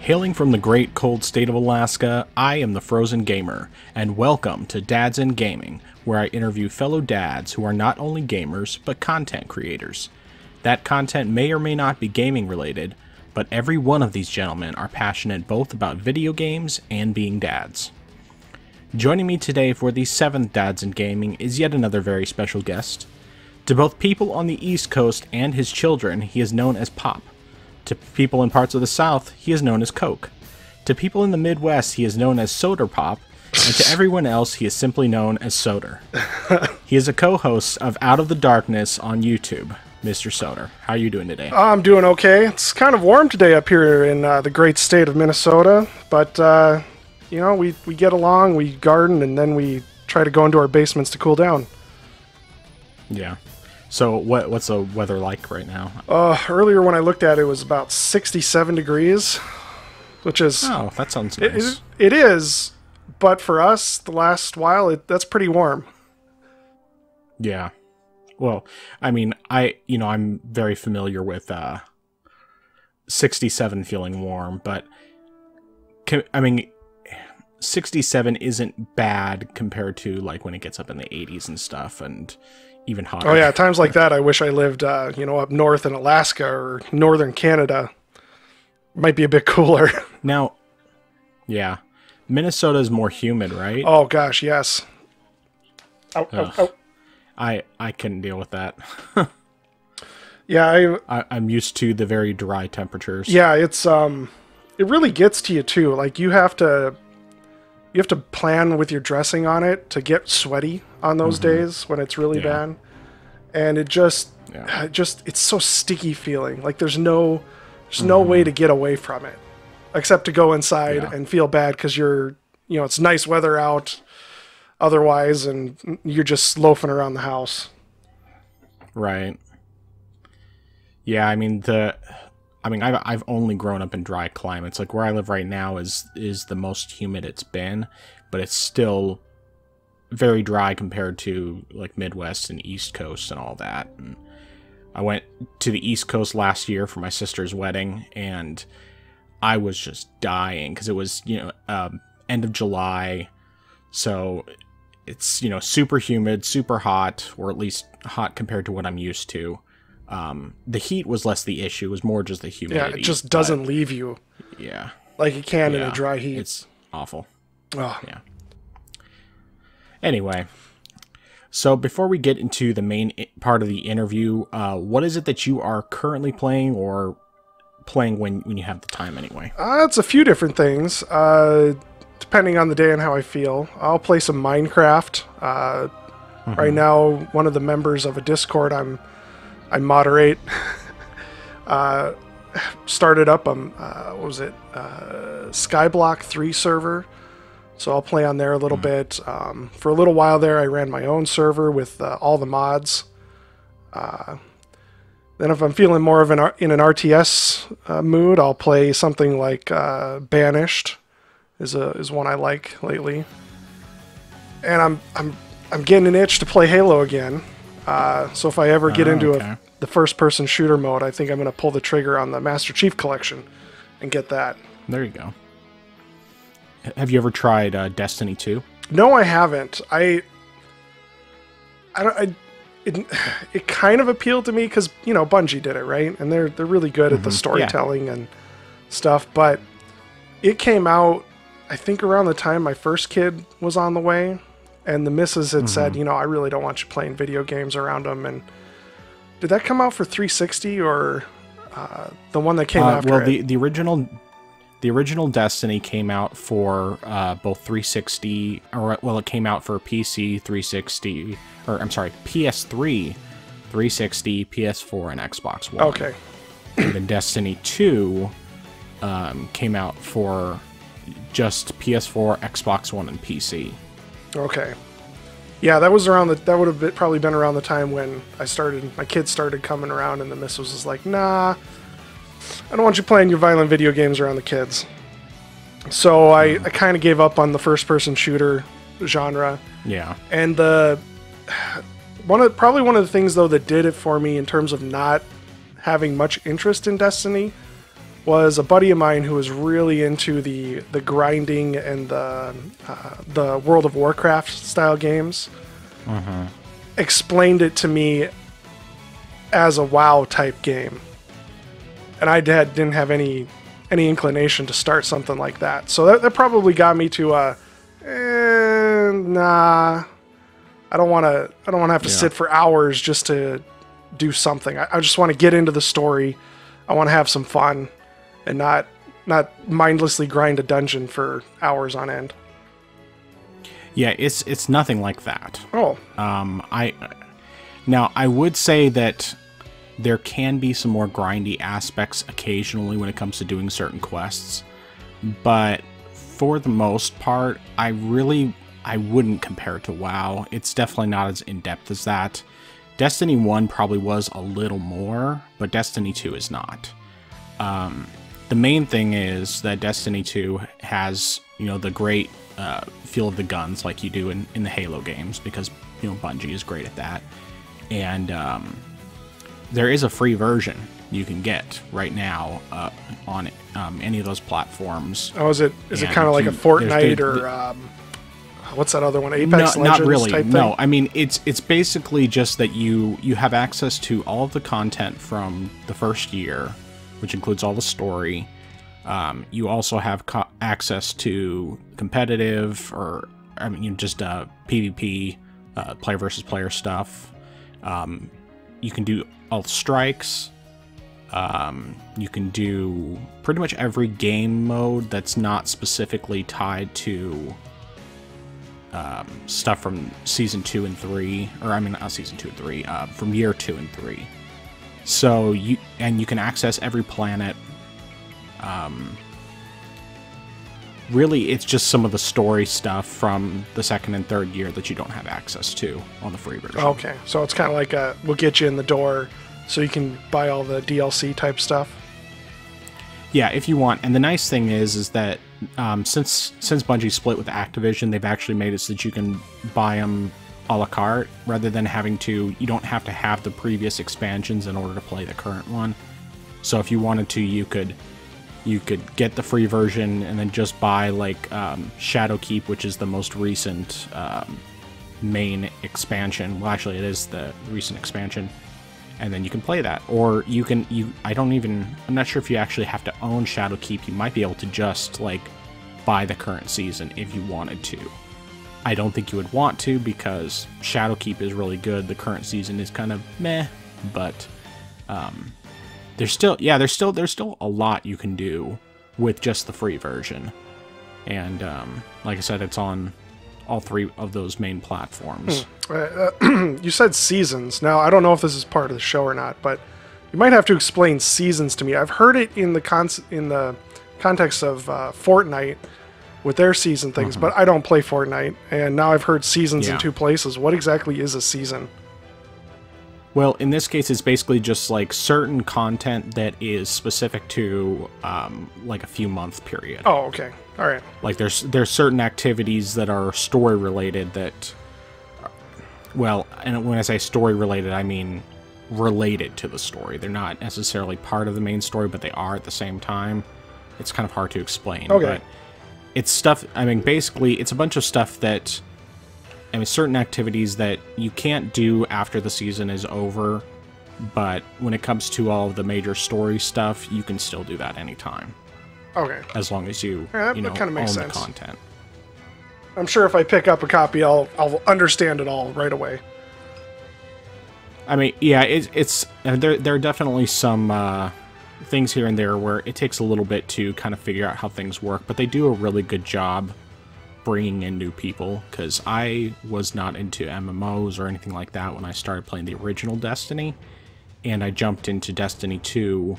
Hailing from the great cold state of Alaska, I am the Frozen Gamer, and welcome to Dads in Gaming, where I interview fellow dads who are not only gamers, but content creators. That content may or may not be gaming related, but every one of these gentlemen are passionate both about video games and being dads. Joining me today for the 7th Dads in Gaming is yet another very special guest. To both people on the East Coast and his children, he is known as Pop. To people in parts of the South, he is known as Coke. To people in the Midwest, he is known as Soter Pop, and to everyone else, he is simply known as Soter. He is a co-host of Out of the Darkness on YouTube. Mr. Soter, how are you doing today? I'm doing okay. It's kind of warm today up here in the great state of Minnesota, but you know, we get along, we garden, and then we try to go into our basements to cool down. Yeah. So what's the weather like right now? Earlier when I looked at it, it was about 67 degrees, which is... Oh, that sounds nice. It is, but for us, the last while, that's pretty warm. Yeah. Well, I mean, I'm very familiar with 67 feeling warm, but 67 isn't bad compared to like when it gets up in the 80s and stuff, and even hotter. Oh yeah, times like that, I wish I lived, up north in Alaska or northern Canada. Might be a bit cooler. Now, yeah, Minnesota is more humid, right? Oh gosh, yes. Ow, ow, ow. I couldn't deal with that. Yeah, I'm used to the very dry temperatures. Yeah, it's it really gets to you too. Like you have to plan with your dressing on it to get sweaty on those days when it's really bad. And it's so sticky feeling. Like there's no way to get away from it except to go inside and feel bad because it's nice weather out otherwise and you're just loafing around the house. Right. Yeah, I've only grown up in dry climates. Like where I live right now is the most humid it's been, but it's still very dry compared to like Midwest and East Coast and all that. And I went to the East Coast last year for my sister's wedding, and I was just dying because it was end of July, so it's super humid, super hot, or at least hot compared to what I'm used to. The heat was less the issue. It was more just the humidity. Yeah, it just doesn't leave you. Yeah. Like it can in a dry heat. It's awful. Oh. Yeah. Anyway, so before we get into the main part of the interview, what is it that you are currently playing or playing when you have the time anyway? It's a few different things, depending on the day and how I feel. I'll play some Minecraft. Right now, one of the members of a Discord I moderate started up Skyblock 3 server, so I'll play on there a little bit. For a little while there I ran my own server with all the mods. Then if I'm feeling more of in an RTS mood, I'll play something like Banished is one I like lately. And I'm getting an itch to play Halo again. So if I ever get into the first-person shooter mode, I think I'm going to pull the trigger on the Master Chief Collection and get that. There you go. Have you ever tried Destiny 2? No, I haven't. It kind of appealed to me because Bungie did it, right? And they're really good at the storytelling and stuff. But it came out, I think, around the time my first kid was on the way. And the missus had said, I really don't want you playing video games around them. And did that come out for 360 or the one that came after it? Well, the original Destiny came out for both 360, it came out for PC, 360, PS3, 360, PS4, and Xbox One. Okay. And then Destiny 2 came out for just PS4, Xbox One, and PC. Okay. Yeah, that would have probably been around the time when my kids started coming around and the missus was like, nah, I don't want you playing your violent video games around the kids. So I kind of gave up on the first-person shooter genre. Yeah. And probably one of the things, though, that did it for me in terms of not having much interest in Destiny was a buddy of mine who was really into the grinding and the World of Warcraft style games. Explained it to me as a WoW type game, and I didn't have any inclination to start something like that. So that probably got me to nah. I don't want to have to sit for hours just to do something. I just want to get into the story. I want to have some fun and not mindlessly grind a dungeon for hours on end. Yeah, it's nothing like that. Oh. I would say that there can be some more grindy aspects occasionally when it comes to doing certain quests, but for the most part, I wouldn't compare it to WoW. It's definitely not as in-depth as that. Destiny 1 probably was a little more, but Destiny 2 is not. The main thing is that Destiny 2 has, the great feel of the guns like you do in the Halo games, because, Bungie is great at that. And there is a free version you can get right now on any of those platforms. Oh, is it kind of like a Fortnite or what's that other one? Apex Legends not really. type thing? No, I mean it's basically just that you have access to all of the content from the first year, which includes all the story. You also have access to competitive just PvP, player versus player stuff. You can do all strikes. You can do pretty much every game mode that's not specifically tied to stuff from Season 2 and 3. Or, not Season 2 and 3, from Year 2 and 3. So, you can access every planet. Really, it's just some of the story stuff from the second and third year that you don't have access to on the free version. Okay, so it's kind of like we'll get you in the door so you can buy all the DLC type stuff. Yeah, if you want. And the nice thing is that since Bungie split with Activision, they've actually made it so that you can buy them a la carte rather than you don't have to have the previous expansions in order to play the current one. So if you wanted to, you could get the free version and then just buy Shadowkeep, which is the most recent main expansion. Well, actually, it is the recent expansion, and then you can play that. Or I'm not sure if you actually have to own Shadowkeep. You might be able to just buy the current season if you wanted to. I don't think you would want to, because Shadowkeep is really good. The current season is kind of meh, but there's still a lot you can do with just the free version. And like I said, it's on all three of those main platforms. You said seasons. Now, I don't know if this is part of the show or not, but you might have to explain seasons to me. I've heard it in the context of Fortnite with their season things, but I don't play Fortnite, and now I've heard seasons in two places. What exactly is a season? Well, in this case, it's basically just certain content that is specific to a few month period. Oh, okay. All right. There's certain activities that are story related that, well, and when I say story related, I mean related to the story. They're not necessarily part of the main story, but they are at the same time. It's kind of hard to explain. Okay. But it's stuff, basically, it's a bunch of stuff that, certain activities that you can't do after the season is over, but when it comes to all of the major story stuff, you can still do that anytime. Okay. As long as you, that kind of makes own sense. the content. I'm sure if I pick up a copy, I'll understand it all right away. Yeah, there are definitely some things here and there where it takes a little bit to kind of figure out how things work, but they do a really good job bringing in new people, because I was not into MMOs or anything like that when I started playing the original Destiny, and I jumped into Destiny 2,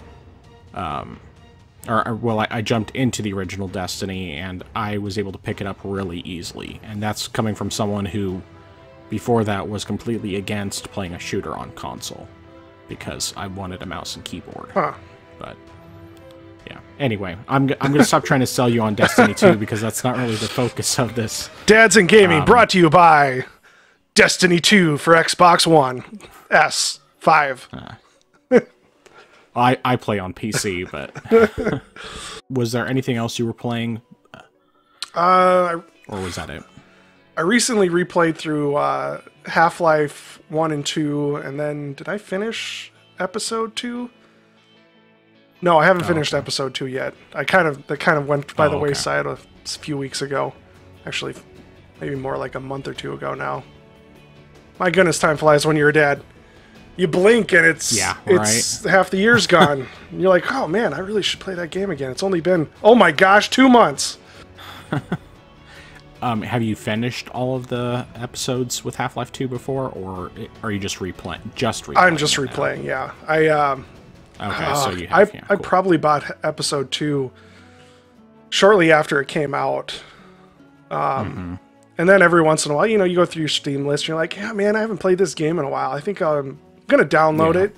I jumped into the original Destiny, and I was able to pick it up really easily, and that's coming from someone who, before that, was completely against playing a shooter on console, because I wanted a mouse and keyboard. Huh. But yeah. Anyway, I'm gonna stop trying to sell you on Destiny 2, because that's not really the focus of this. Dads and Gaming brought to you by Destiny 2 for Xbox One S5. I play on PC, but was there anything else you were playing? Or was that it? I recently replayed through Half-Life 1 and 2, and then did I finish episode 2? No, I haven't finished episode 2 yet. That kind of went by the wayside a few weeks ago. Actually, maybe more like a month or two ago now. My goodness, time flies when you're a dad. You blink and it's half the year's gone. And you're like, oh man, I really should play that game again. It's only been, oh my gosh, 2 months. Have you finished all of the episodes with Half-Life 2 before, or are you just replaying? I'm just replaying, yeah. So you have. I probably bought episode 2 shortly after it came out. And then every once in a while, you go through your Steam list and you're like, yeah, man, I haven't played this game in a while. I think I'm going to download it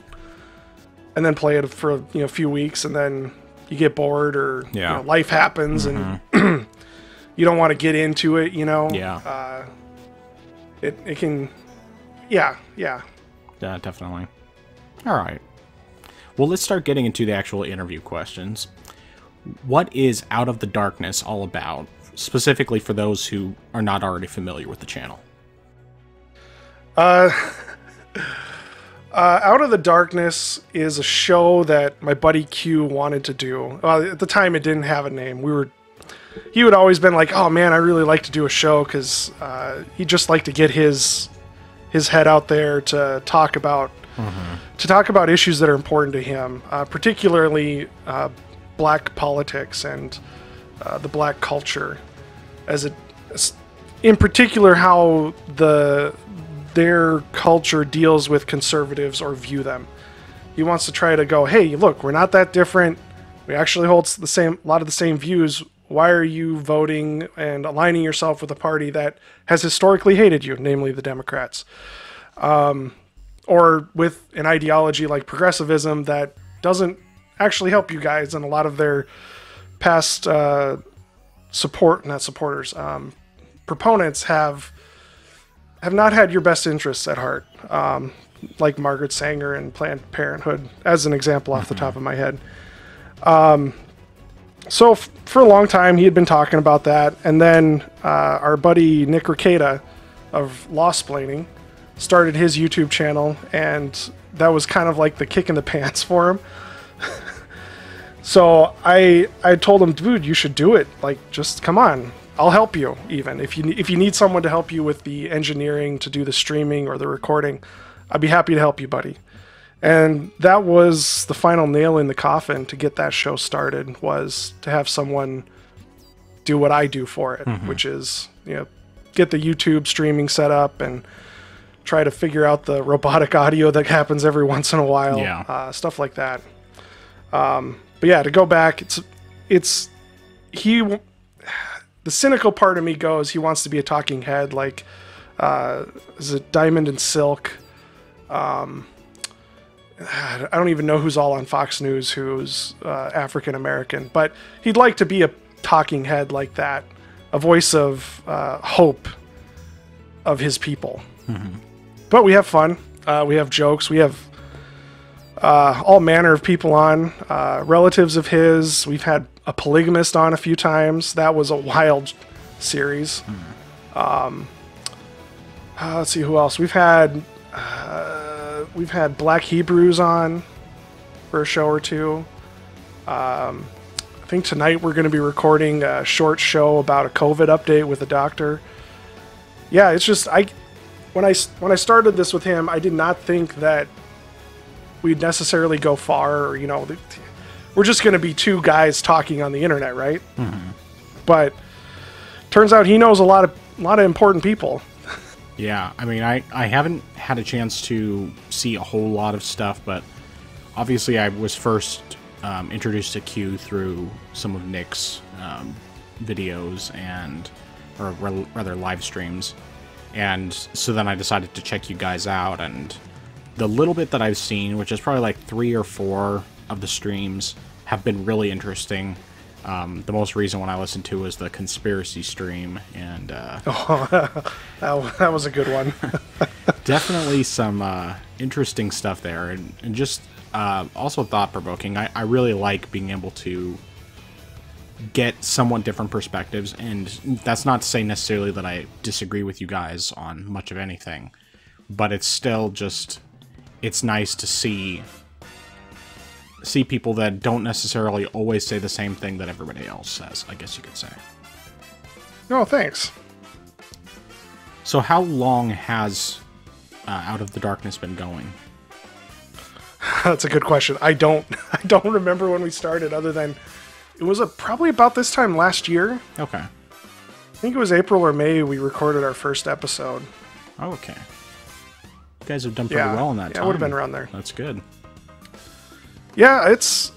and then play it for a few weeks, and then you get bored or life happens and you don't want to get into it, it can, yeah, definitely. All right. Well, let's start getting into the actual interview questions. What is Out of the Darkness all about, specifically for those who are not already familiar with the channel? Out of the Darkness is a show that my buddy Q wanted to do. At the time, it didn't have a name. He would always been like, oh man, I really like to do a show, because he'd just like to get his head out there to talk about issues that are important to him, particularly black politics and the black culture, in particular how their culture deals with conservatives or view them. He wants to try to go, hey, look, we're not that different. We actually hold a lot of the same views. Why are you voting and aligning yourself with a party that has historically hated you, namely the Democrats? Or with an ideology like progressivism that doesn't actually help you guys, and a lot of their past proponents have not had your best interests at heart, like Margaret Sanger and Planned Parenthood, as an example off the top of my head. So for a long time, he had been talking about that, and then our buddy Nick Ricada of Lawsplaining started his YouTube channel, and that was kind of like the kick in the pants for him. So I told him, dude, you should do it. Like, just come on, I'll help you. Even if you need someone to help you with the engineering to do the streaming or the recording, I'd be happy to help you, buddy. And that was the final nail in the coffin to get that show started, was to have someone do what I do for it, which is, get the YouTube streaming set up and try to figure out the robotic audio that happens every once in a while, stuff like that. But yeah, to go back, the cynical part of me goes, he wants to be a talking head, like, is it Diamond and Silk? I don't even know who's all on Fox News who's African American, but he'd like to be a talking head like that, a voice of hope of his people. But we have fun. We have jokes. We have all manner of people on, relatives of his. We've had a polygamist on a few times. That was a wild series. Let's see who else. We've had Black Hebrews on for a show or two. I think tonight we're going to be recording a short show about a COVID update with a doctor. Yeah, it's just when I started this with him, I did not think that we'd necessarily go far, or we're just going to be two guys talking on the internet, right? But turns out he knows a lot of important people. Yeah, I mean, I haven't had a chance to see a whole lot of stuff, but obviously I was first introduced to Q through some of Nick's videos or rather live streams, and so then I decided to check you guys out, and the little bit that I've seen, which is probably like 3 or 4 of the streams, have been really interesting. The most recent one I listened to was the conspiracy stream, and that was a good one. Definitely some interesting stuff there, and just Also thought-provoking. I really like being able to get somewhat different perspectives, and that's not to say necessarily that I disagree with you guys on much of anything, but it's still just, it's nice to see people that don't necessarily always say the same thing that everybody else says, I guess you could say. No, thanks. So how long has Out of the Darkness been going? That's a good question. I don't remember when we started, other than it was probably about this time last year. Okay. I think it was April or May we recorded our first episode. Oh, okay. You guys have done pretty well in that time. Yeah, it would have been around there. That's good. Yeah, it's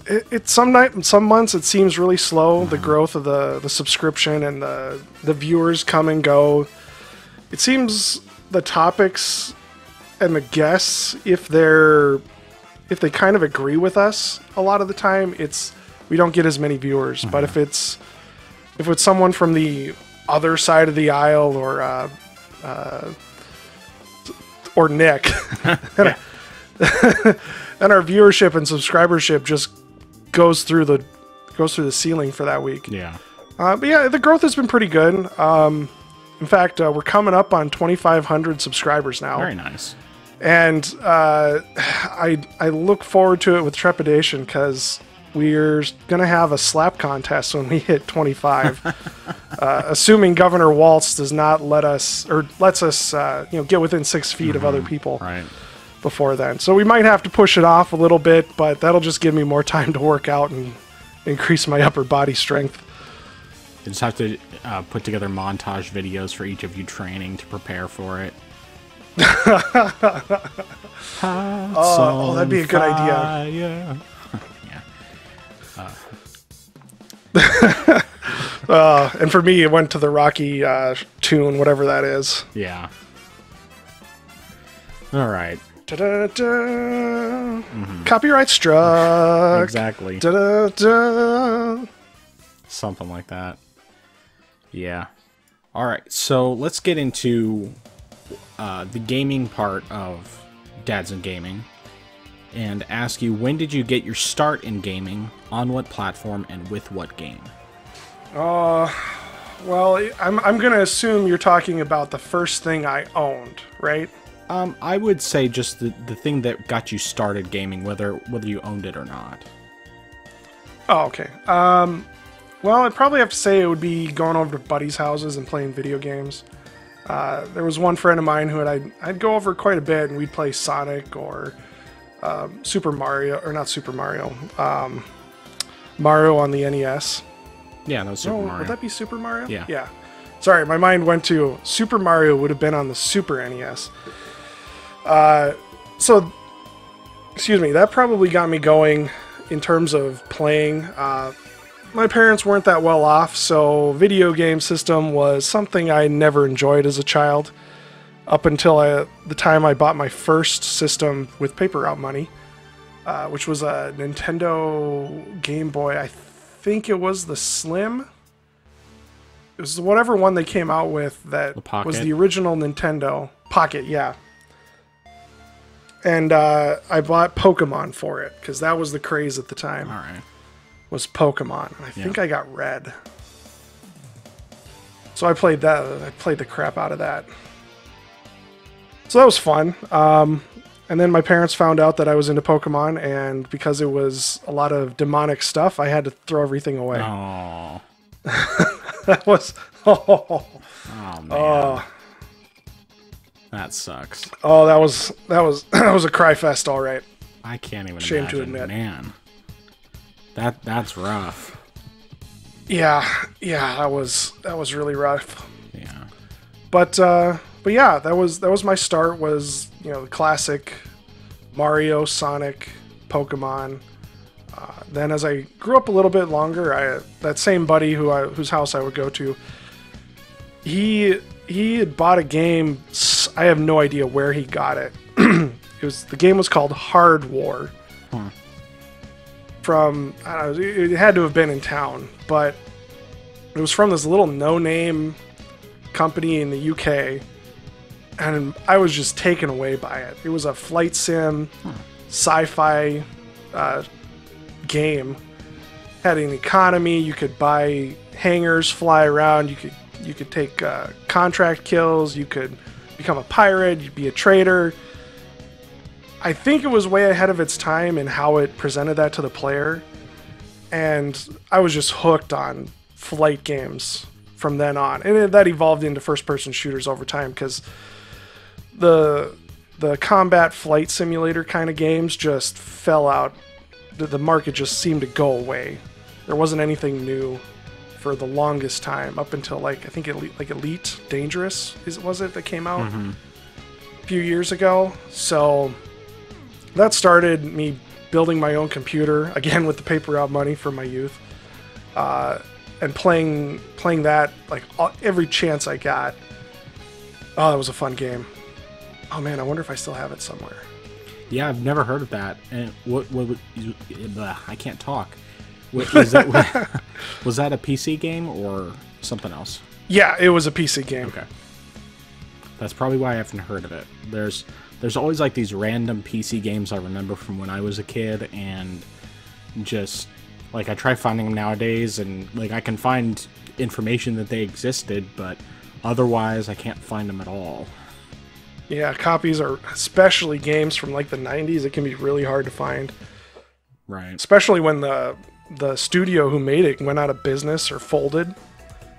some months it seems really slow. The growth of the subscription and the viewers come and go. It seems the topics and the guests, if they kind of agree with us, a lot of the time we don't get as many viewers. But if it's someone from the other side of the aisle or Nick, and our viewership and subscribership just goes through the ceiling for that week. Yeah. But yeah, the growth has been pretty good. In fact, we're coming up on 2,500 subscribers now. Very nice. And I look forward to it with trepidation, because we're going to have a slap contest when we hit 25. Assuming Governor Waltz does not lets us get within 6 feet of other people. Right. Before then. So we might have to push it off a little bit, but that'll just give me more time to work out and increase my upper body strength. You just have to put together montage videos for each of you training to prepare for it. Oh, that'd be a good idea. Yeah. And for me, it went to the Rocky tune, whatever that is. Yeah. All right. Da-da-da. Copyright struck. Exactly. Da-da-da. Something like that. Yeah. All right. So let's get into the gaming part of Dads in Gaming, and ask you, when did you get your start in gaming? On what platform and with what game? Well, I'm gonna assume you're talking about the first thing I owned, right? I would say just the thing that got you started gaming, whether you owned it or not. Oh, okay. Well, I'd probably have to say it would be going over to buddies' houses and playing video games. There was one friend of mine who I'd go over quite a bit, and we'd play Sonic or Super Mario, or not Super Mario, Mario on the NES. Yeah, that was Super Mario. Would that be Super Mario? Yeah. Yeah. Sorry, my mind went to Super Mario would have been on the Super NES. So, excuse me, that probably got me going in terms of playing. My parents weren't that well off, so video game system was something I never enjoyed as a child, up until the time I bought my first system with paper route money, which was a Nintendo Game Boy. I think it was the Slim. It was whatever one they came out with that was the original Nintendo Pocket, yeah. And I bought Pokemon for it, because that was the craze at the time. All right. Was Pokemon. And I think I got Red. So I played that. I played the crap out of that. So that was fun. And then my parents found out that I was into Pokemon, and because it was a lot of demonic stuff, I had to throw everything away. Oh. That was... Oh, man. That sucks. Oh, that was a cry fest, all right. I can't even Shame imagine. to admit. Man. That's rough. Yeah, that was really rough. Yeah. But yeah, that was my start. Was the classic Mario, Sonic, Pokemon. Then as I grew up a little bit longer, that same buddy whose house I would go to, he had bought a game. I have no idea where he got it. The game was called Hard War. From, I don't know, it had to have been in town, but it was from this little no-name company in the UK, and I was just taken away by it. It was a flight sim, sci-fi game. Had an economy. You could buy hangars, fly around. You could take contract kills. You could become a pirate. You'd be a trader. I think it was way ahead of its time in how it presented that to the player. And I was just hooked on flight games from then on. And that evolved into first-person shooters over time because the combat flight simulator kind of games just fell out. The market just seemed to go away. There wasn't anything new for the longest time up until I think Elite Dangerous was it that came out a few years ago. So that started me building my own computer again with the paper route money from my youth, and playing that every chance I got. Oh, that was a fun game. Oh man, I wonder if I still have it somewhere. Yeah, I've never heard of that. And I can't talk. Was that was that a PC game or something else? Yeah, it was a PC game. Okay, that's probably why I haven't heard of it. There's always these random PC games I remember from when I was a kid, and just I try finding them nowadays, and I can find information that they existed, but otherwise I can't find them at all. Yeah, copies are, especially games from the 90s, it can be really hard to find. Right. Especially when the studio who made it went out of business or folded.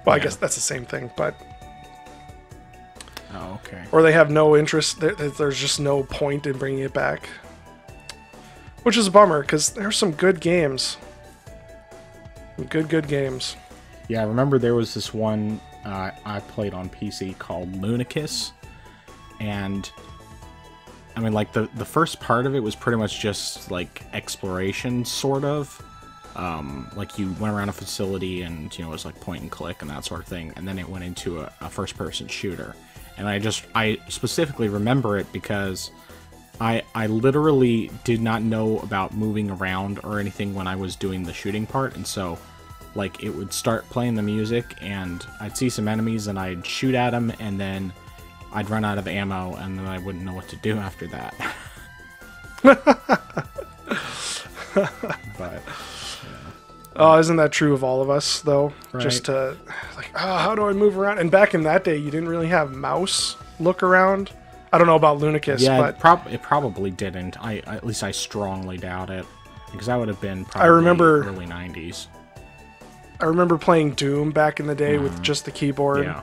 Well, Yeah. I guess that's the same thing, but... Oh, okay. Or they have no interest, there's just no point in bringing it back. Which is a bummer, because there's some good games. Good games. Yeah, I remember there was this one I played on PC called Lunicus, and I mean, the first part of it was pretty much just exploration, sort of. You went around a facility and it was point and click and that sort of thing, and then it went into a first-person shooter. And I specifically remember it because I literally did not know about moving around or anything when I was doing the shooting part, and so it would start playing the music and I'd see some enemies and I'd shoot at them, and then I'd run out of ammo and then I wouldn't know what to do after that. But oh, isn't that true of all of us, though? Right. Just to, how do I move around? And back in that day, you didn't really have mouse look around. I don't know about Lunicus, yeah, but... it probably didn't. At least I strongly doubt it. Because that would have been probably early 90s. I remember playing Doom back in the day with just the keyboard. Yeah.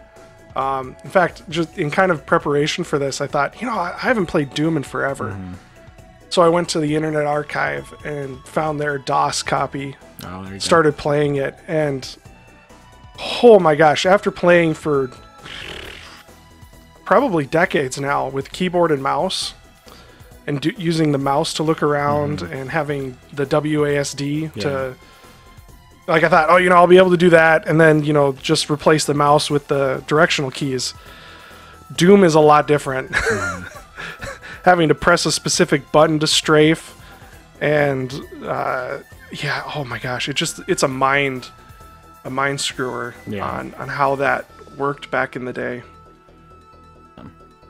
In fact, just in kind of preparation for this, I thought, I haven't played Doom in forever. So I went to the Internet Archive and found their DOS copy. Oh, there you started playing it, and oh my gosh, after playing for probably decades now with keyboard and mouse, and using the mouse to look around and having the WASD to... I thought, I'll be able to do that, and then, just replace the mouse with the directional keys. Doom is a lot different. Having to press a specific button to strafe, and yeah, oh my gosh, it's a mind screwer on how that worked back in the day.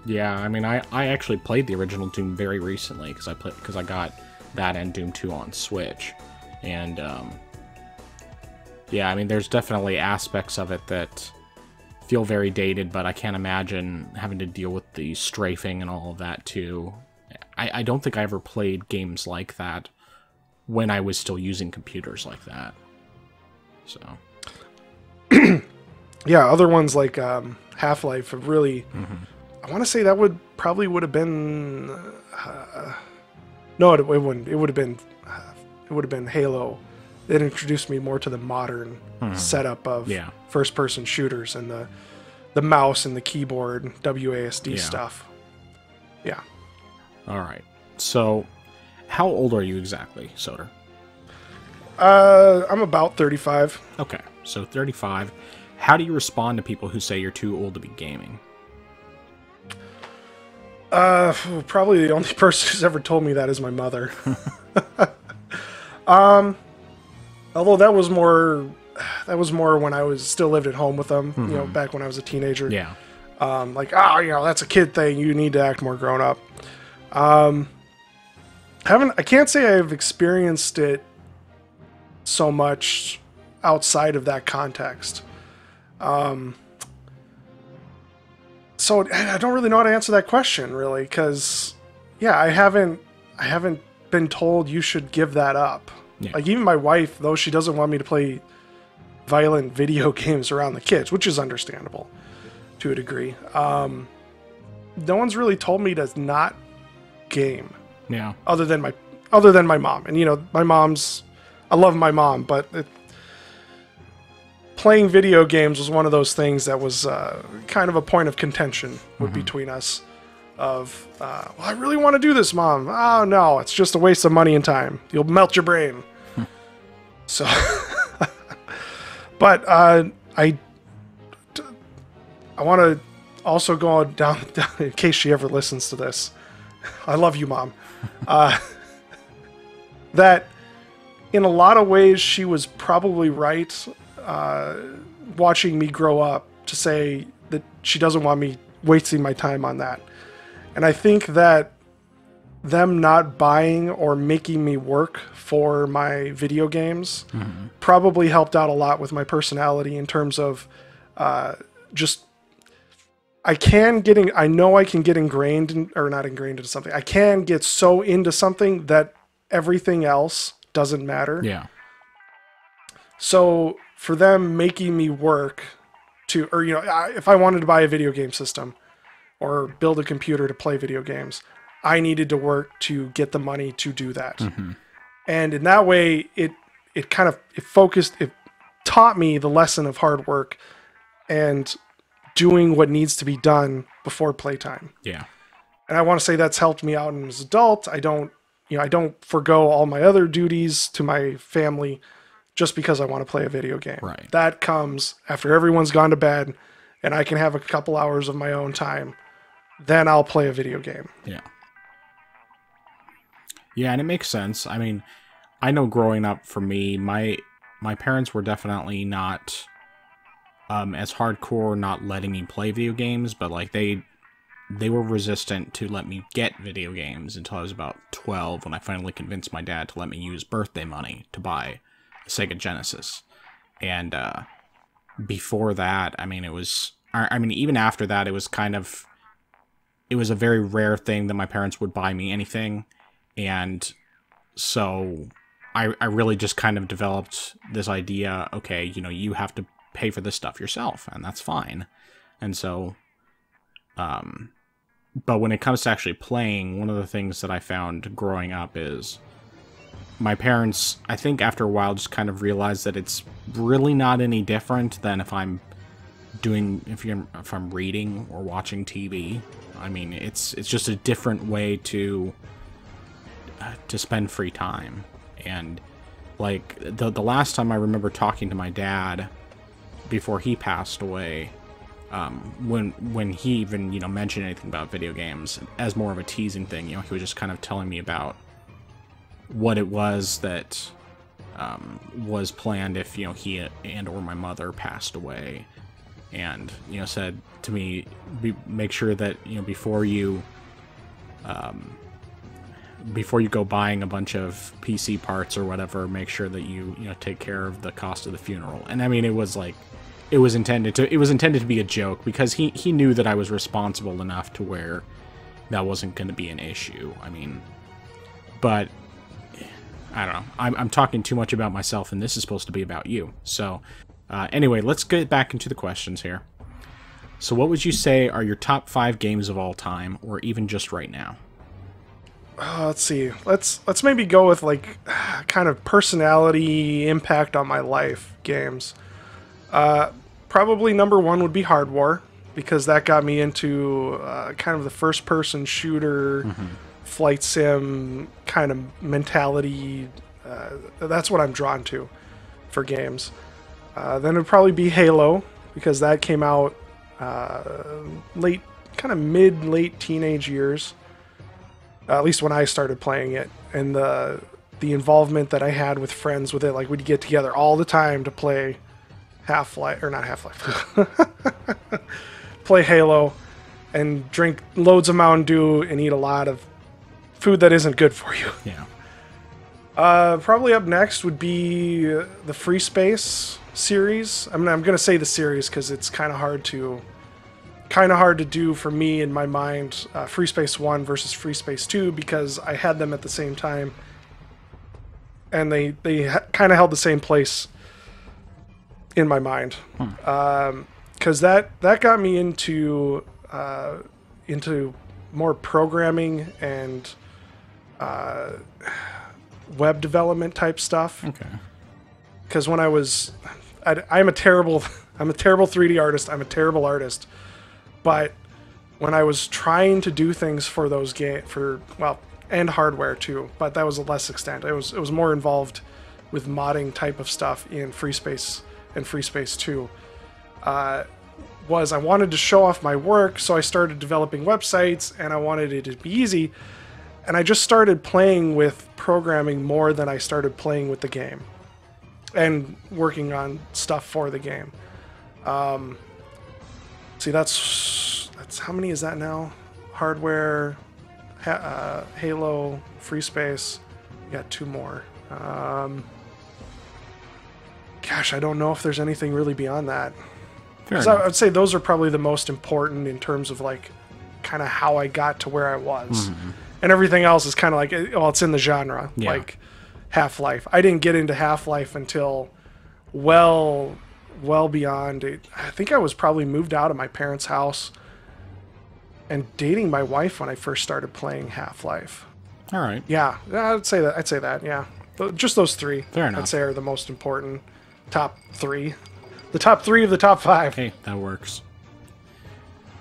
Yeah, I mean, I actually played the original Doom very recently because I got that and Doom 2 on Switch, and yeah, I mean, there's definitely aspects of it that feel very dated, but I can't imagine having to deal with the strafing and all of that too. I don't think I ever played games like that when I was still using computers like that. So, yeah, other ones like Half-Life have really. I want to say that would have been. No, it wouldn't. It would have been Halo. It introduced me more to the modern setup of first-person shooters and the mouse and the keyboard, WASD stuff. Yeah. All right. So, how old are you exactly, Soter? I'm about 35. Okay, so 35. How do you respond to people who say you're too old to be gaming? Probably the only person who's ever told me that is my mother. Although that was more when I still lived at home with them, back when I was a teenager. Yeah. That's a kid thing. You need to act more grown up. I can't say I've experienced it so much outside of that context. So I don't really know how to answer that question, really, because yeah, I haven't been told you should give that up. Yeah. Like, even my wife, though she doesn't want me to play violent video games around the kids, which is understandable to a degree. No one's really told me to not game. Yeah. Other than my mom. And, you know, I love my mom, but playing video games was one of those things that was kind of a point of contention between us. Well, I really want to do this, Mom. Oh, no, it's just a waste of money and time. You'll melt your brain. So, but I want to also go down, in case she ever listens to this. I love you, Mom. That in a lot of ways she was probably right, watching me grow up, to say that she doesn't want me wasting my time on that. And I think that them not buying or making me work for my video games probably helped out a lot with my personality, in terms of just I know I can get ingrained or not ingrained into something. I can get so into something that everything else doesn't matter. Yeah. So for them making me work to, or, you know, if I wanted to buy a video game system or build a computer to play video games, I needed to work to get the money to do that. And in that way, it taught me the lesson of hard work and doing what needs to be done before playtime. Yeah. And I want to say that's helped me out as an adult. I don't forgo all my other duties to my family just because I want to play a video game. Right. That comes after everyone's gone to bed and I can have a couple hours of my own time. Then I'll play a video game. Yeah. Yeah, and it makes sense. I mean, I know growing up for me, my parents were definitely not as hardcore not letting me play video games, but like they were resistant to let me get video games until I was about 12, when I finally convinced my dad to let me use birthday money to buy a Sega Genesis. And before that, I mean, even after that, it was a very rare thing that my parents would buy me anything. And so I really just kind of developed this idea, okay, you know, you have to pay for this stuff yourself, and that's fine. And so, but when it comes to actually playing, one of the things that I found growing up is my parents, I think after a while, just kind of realized that it's really not any different than if I'm reading or watching TV. I mean, it's just a different way to spend free time. And like the last time I remember talking to my dad before he passed away, when he even, you know, mentioned anything about video games as more of a teasing thing, you know, he was just kind of telling me about what it was that was planned if, you know, he and or my mother passed away. And, you know, said to me, make sure that, you know, before you go buying a bunch of PC parts or whatever, make sure that you know, take care of the cost of the funeral. And I mean, it was intended to be a joke, because he knew that I was responsible enough to where that wasn't going to be an issue. I mean, but I don't know. I'm talking too much about myself, and this is supposed to be about you. So anyway, let's get back into the questions here. So what would you say are your top 5 games of all time, or even just right now? Let's see. Let's maybe go with like kind of personality impact on my life games. Probably number 1 would be Hard War, because that got me into kind of the first-person shooter, flight sim kind of mentality. That's what I'm drawn to for games. Then it would probably be Halo, because that came out late teenage years. At least when I started playing it, and the involvement that I had with friends with it, like we'd get together all the time to play play Halo, and drink loads of Mountain Dew and eat a lot of food that isn't good for you. Yeah. Probably up next would be the Free Space series. I'm going to say the series because it's kind of hard to do for me in my mind. Free Space 1 versus Free Space 2 because I had them at the same time, and they kind of held the same place in my mind. Because that got me into more programming and web development type stuff. Okay. Because when I'm a terrible 3D artist. I'm a terrible artist. But when I was trying to do things for those and hardware too, but that was a less extent. It was more involved with modding type of stuff in Free Space and Free Space 2. I wanted to show off my work, so I started developing websites, and I wanted it to be easy. And I just started playing with programming more than I started playing with the game and working on stuff for the game. See, that's how many is that now? Hardware, Halo, Free Space. We got 2 more. Gosh, I don't know if there's anything really beyond that. So I would say those are probably the most important in terms of like kind of how I got to where I was. Mm-hmm. And everything else is kind of like, well, it's in the genre, like Half-Life. I didn't get into Half-Life until well beyond it. I think I was probably moved out of my parents' house and dating my wife when I first started playing Half-Life. All right. Yeah, I'd say that, yeah. Just those 3, Fair enough. I'd say are the most important top 3. The top 3 of the top 5. Hey, that works.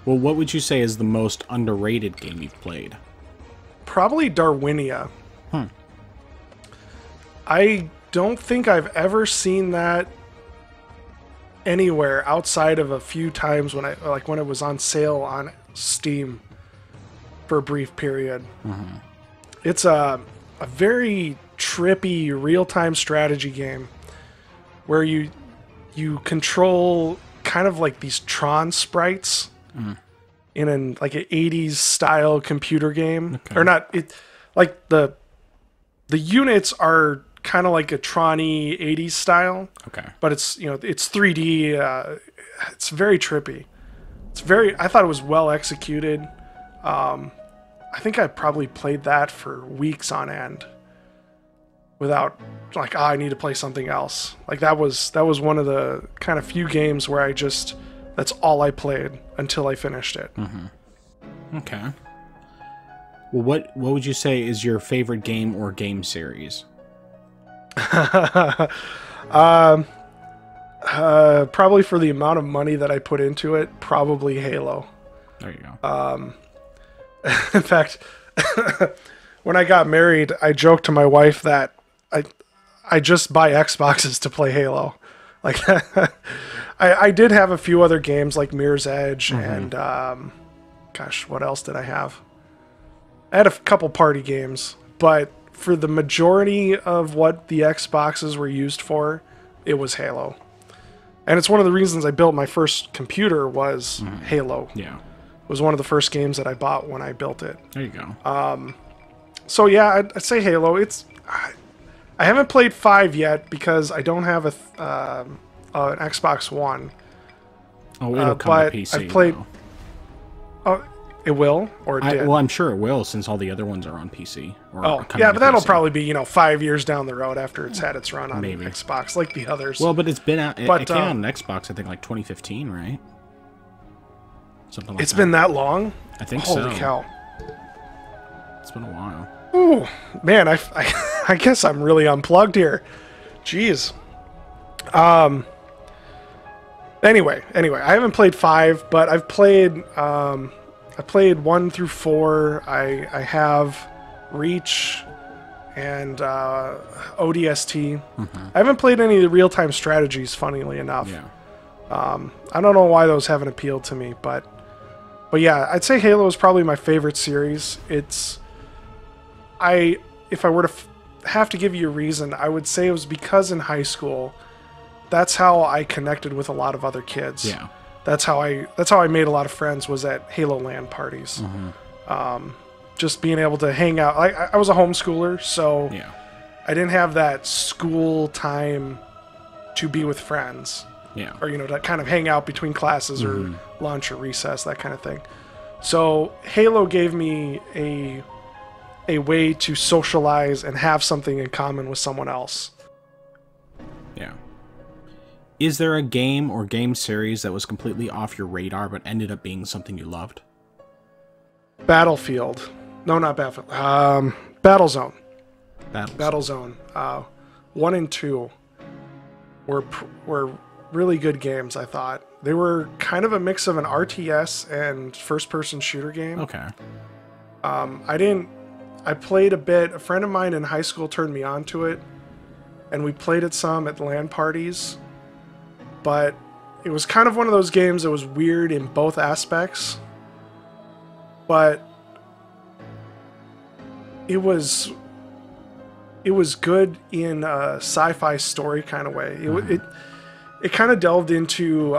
Well, what would you say is the most underrated game you've played? Probably Darwinia. I don't think I've ever seen that anywhere outside of a few times when it was on sale on Steam for a brief period. Mm-hmm. It's a very trippy real-time strategy game where you control kind of like these Tron sprites. In an 80s style computer game. Okay. Or not, the units are kind of like a Tron-y 80s style. Okay. But it's 3D. It's very trippy. I thought it was well executed. I think I probably played that for weeks on end without I need to play something else. That was one of the kind of few games where that's all I played until I finished it. Mm-hmm. Okay. Well, what would you say is your favorite game or game series? Probably for the amount of money that I put into it, probably Halo. There you go. In fact, when I got married, I joked to my wife that I just buy Xboxes to play Halo. I did have a few other games like Mirror's Edge and what else did I have? I had a couple party games, but for the majority of what the Xboxes were used for, it was Halo. And it's one of the reasons I built my first computer was Halo. Yeah. It was one of the first games that I bought when I built it. There you go. So yeah, I'd say Halo. I haven't played 5 yet because I don't have an Xbox One. Oh, it'll come to PC. I've played. Though. Oh, it will, or it did. Well, I'm sure it will, since all the other ones are on PC. Yeah, but that'll probably be 5 years down the road after it's had its run on Xbox, like the others. Well, but it's been out. It came out on Xbox, I think, 2015, right? Something like that. It's been that long? I think so. Holy cow! It's been a while. Ooh, man, I guess I'm really unplugged here. Jeez. Anyway, I haven't played 5, but I've played. I played 1 through 4. I have Reach and ODST. Mm-hmm. I haven't played any of the real-time strategies, funnily enough. Yeah. I don't know why those haven't appealed to me, but yeah, I'd say Halo is probably my favorite series. If I were to have to give you a reason, I would say it was because in high school, that's how I connected with a lot of other kids. Yeah. That's how I made a lot of friends, was at Halo LAN parties. Mm-hmm. just being able to hang out. I was a homeschooler, so Yeah. I didn't have that school time to be with friends. Yeah. Or, to kind of hang out between classes or lunch or recess, that kind of thing. So Halo gave me a way to socialize and have something in common with someone else. Yeah. Is there a game or game series that was completely off your radar but ended up being something you loved? Battlefield. No, not Battlefield. Battlezone. Battlezone. Battlezone. 1 and 2 were really good games, I thought. They were kind of a mix of an RTS and first-person shooter game. Okay. I played a bit. A friend of mine in high school turned me on to it, and we played it some at LAN parties. But it was kind of one of those games that was weird in both aspects. But it was good in a sci-fi story kind of way. It kind of delved into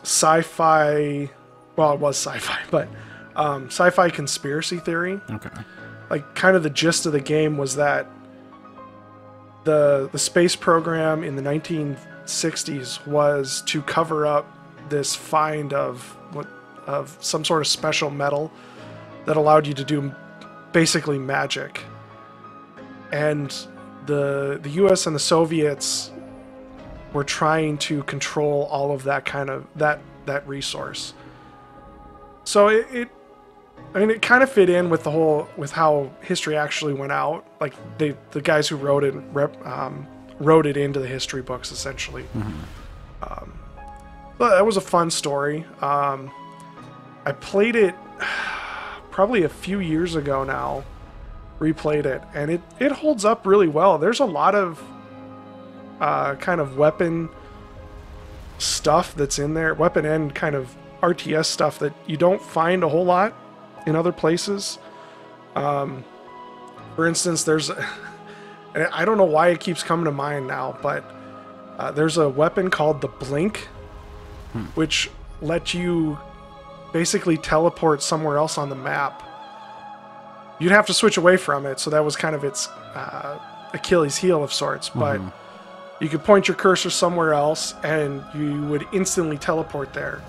sci-fi. Well, it was sci-fi, but sci-fi conspiracy theory. Okay. Like, kind of the gist of the game was that the space program in the 1960s was to cover up this find of some sort of special metal that allowed you to do basically magic. And the US and the Soviets were trying to control all of that kind of that resource. So it kind of fit in with with how history actually went out. Like the guys who wrote it wrote it into the history books essentially. But that was a fun story. I played it probably a few years ago now. Replayed it, and it holds up really well. There's a lot of kind of weapon stuff that's in there, weapon and kind of RTS stuff that you don't find a whole lot in other places. For instance, there's and I don't know why it keeps coming to mind now, but there's a weapon called the Blink, which lets you basically teleport somewhere else on the map. You'd have to switch away from it, so that was kind of its Achilles heel of sorts, but you could point your cursor somewhere else and you would instantly teleport there.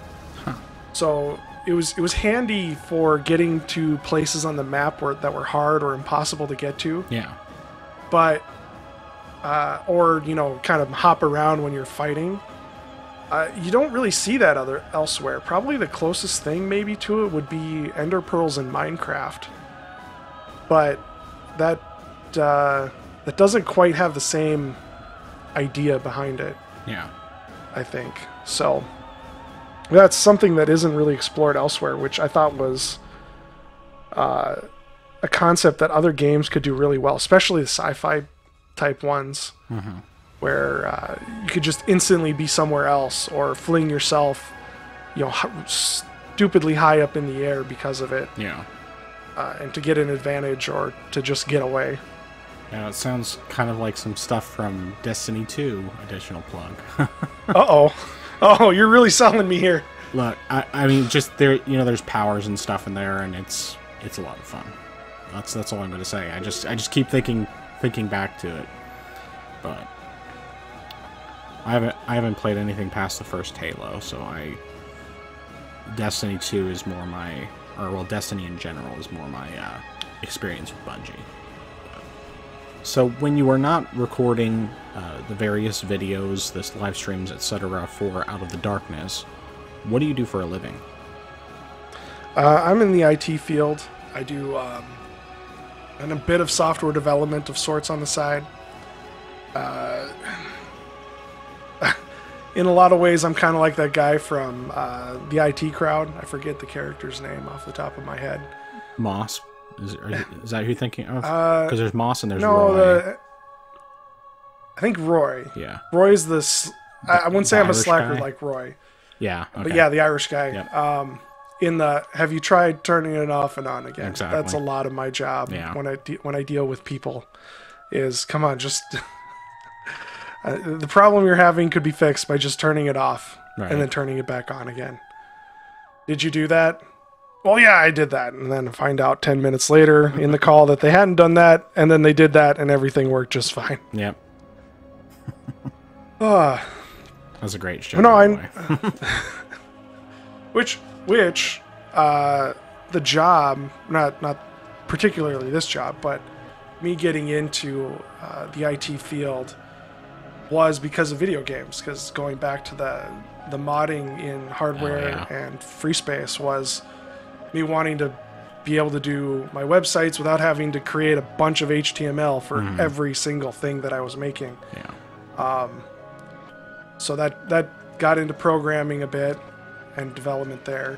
So it was handy for getting to places on the map that were hard or impossible to get to. Yeah. But or kind of hop around when you're fighting. You don't really see that elsewhere. Probably the closest thing maybe to it would be ender pearls in Minecraft. But that doesn't quite have the same idea behind it. Yeah. I think. So that's something that isn't really explored elsewhere, which I thought was a concept that other games could do really well, especially the sci-fi type ones, where you could just instantly be somewhere else or fling yourself, stupidly high up in the air because of it. Yeah. And to get an advantage or to just get away. Yeah, it sounds kind of like some stuff from Destiny 2, additional plug. Oh, you're really selling me here. Look, I mean, just there, there's powers and stuff in there, and it's a lot of fun. That's all I'm going to say. I just keep thinking back to it, but I haven't played anything past the first Halo, so Destiny 2 is more my, Destiny in general is more my experience with Bungie. So when you are not recording the various videos, the live streams, etc. for Out of the Darkness, what do you do for a living? I'm in the IT field. I do and a bit of software development of sorts on the side. In a lot of ways, I'm kind of like that guy from the IT crowd. I forget the character's name off the top of my head. Moss. Is that who you're thinking of? Because there's Moss and there's no, Roy. I think Roy. Yeah. Roy's the I wouldn't say I'm a slacker guy? like Roy. Yeah. Okay. But yeah, the Irish guy. Yep. In the have you tried turning it off and on again? Exactly. That's a lot of my job when I deal with people. Is come on, just the problem you're having could be fixed by just turning it off and then turning it back on again. Did you do that? well, yeah, I did that. And then find out 10 minutes later in the call that they hadn't done that. And then they did that and everything worked just fine. Yep. Uh, That was a great show. no, by the way. which, the job, not particularly this job, but me getting into the IT field was because of video games. Because going back to the modding in hardware and free space was me wanting to be able to do my websites without having to create a bunch of HTML for every single thing that I was making. Yeah. So that got into programming a bit and development there,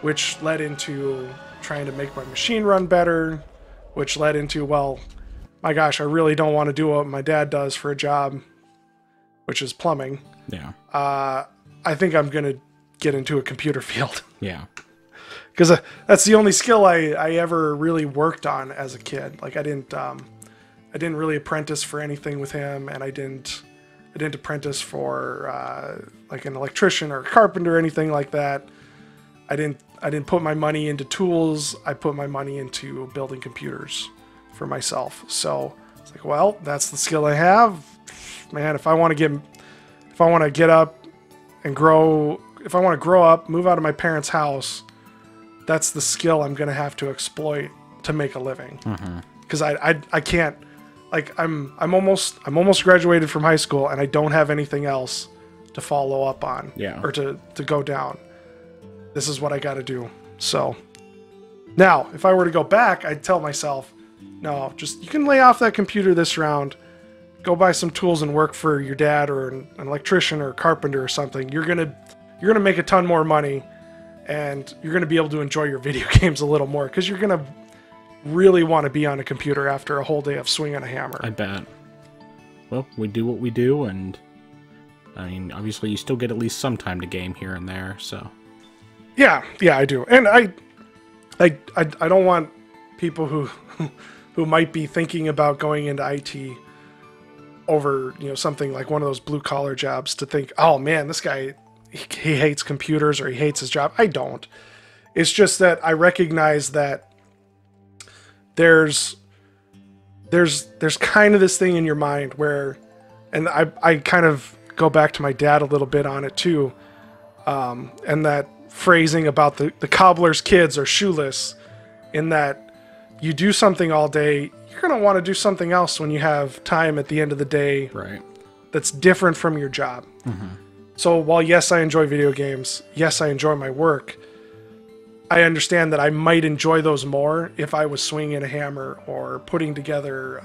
which led into trying to make my machine run better, which led into, well, my gosh, I really don't want to do what my dad does for a job, which is plumbing. Yeah. I think I'm going to get into a computer field. Yeah. Because that's the only skill I ever really worked on as a kid. Like I didn't really apprentice for anything with him, and I didn't apprentice for like an electrician or a carpenter or anything like that. I didn't put my money into tools. I put my money into building computers for myself. So it's like, well, that's the skill I have. Man, if I want to get up and grow, if I want to grow up, move out of my parents' house, that's the skill I'm going to have to exploit to make a living. Because I can't, like I'm almost graduated from high school and I don't have anything else to follow up on or to go down. This is what I got to do. So now, if I were to go back, I'd tell myself, no, just you can lay off that computer this round. Go buy some tools and work for your dad or an electrician or a carpenter or something. You're gonna make a ton more money, and you're gonna be able to enjoy your video games a little more because you're gonna really want to be on a computer after a whole day of swinging a hammer. I bet. Well, we do what we do, and I mean, obviously, you still get at least some time to game here and there. So. Yeah, I do, and I don't want people who might be thinking about going into IT over, something like one of those blue collar jobs to think, oh man, this guy, he hates computers or he hates his job. I don't. It's just that I recognize that there's kind of this thing in your mind where, and I kind of go back to my dad a little bit on it too, and that phrasing about the cobbler's kids are shoeless, in that you do something all day, you're going to want to do something else when you have time at the end of the day, Right. that's different from your job. So while yes, I enjoy video games, yes, I enjoy my work, I understand that I might enjoy those more if I was swinging a hammer or putting together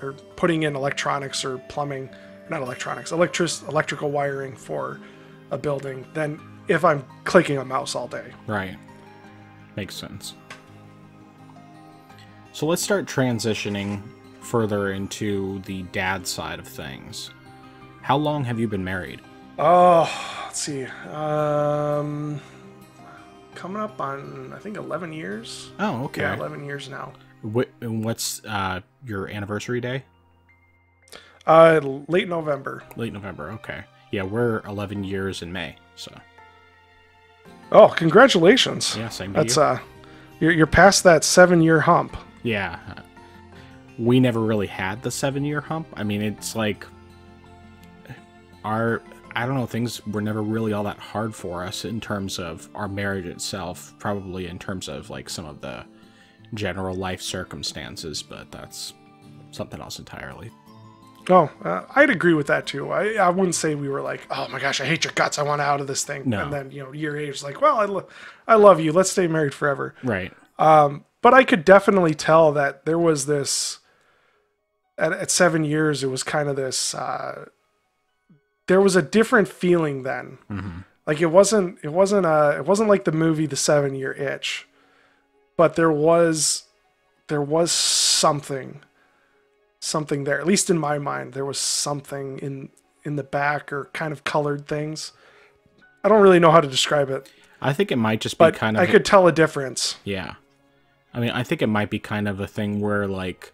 or putting in electronics or plumbing, not electronics, electrical wiring for a building, than if I'm clicking a mouse all day. Right. Makes sense. So let's start transitioning further into the dad side of things. How long have you been married? Oh, let's see. Coming up on, I think, 11 years. Oh, okay. Yeah, 11 years now. And what's your anniversary day? Late November. Late November, okay. Yeah, we're 11 years in May, so. Oh, congratulations. Yeah, same to you. You're past that 7-year hump. Yeah. We never really had the 7-year hump. I mean, it's like I don't know, things were never really all that hard for us in terms of our marriage itself, probably in terms of like some of the general life circumstances, but that's something else entirely. Oh, I'd agree with that too. I wouldn't say we were like, oh my gosh, I hate your guts, I want out of this thing. No. And then, year 8 is like, well, I love you, let's stay married forever. Right. But I could definitely tell that there was this, at 7 years, it was kind of this, there was a different feeling then. Like it wasn't like the movie The 7-Year Itch, but there was something there, at least in my mind. There was something in the back, or kind of colored things. I don't really know how to describe it. I think it might just be kind of... I could tell a difference. Yeah. I mean, I think it might be kind of a thing where, like,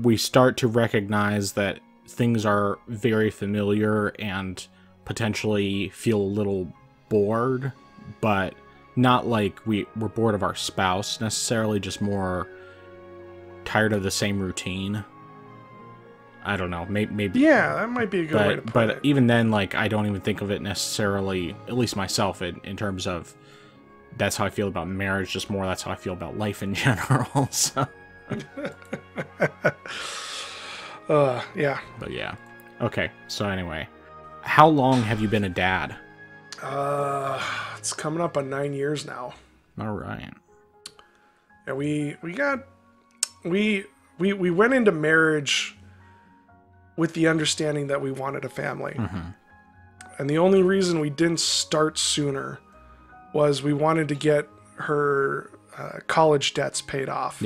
we start to recognize that things are very familiar and potentially feel a little bored, but not like we're bored of our spouse necessarily, just more tired of the same routine. I don't know, maybe. Yeah, that might be a good way to put it. But even then, like, I don't even think of it necessarily, at least myself, in terms of that's how I feel about marriage, just more that's how I feel about life in general. So. Yeah. But yeah. Okay, so anyway. How long have you been a dad? It's coming up on 9 years now. All right. Yeah, we went into marriage with the understanding that we wanted a family. Mm-hmm. And the only reason we didn't start sooner was we wanted to get her college debts paid off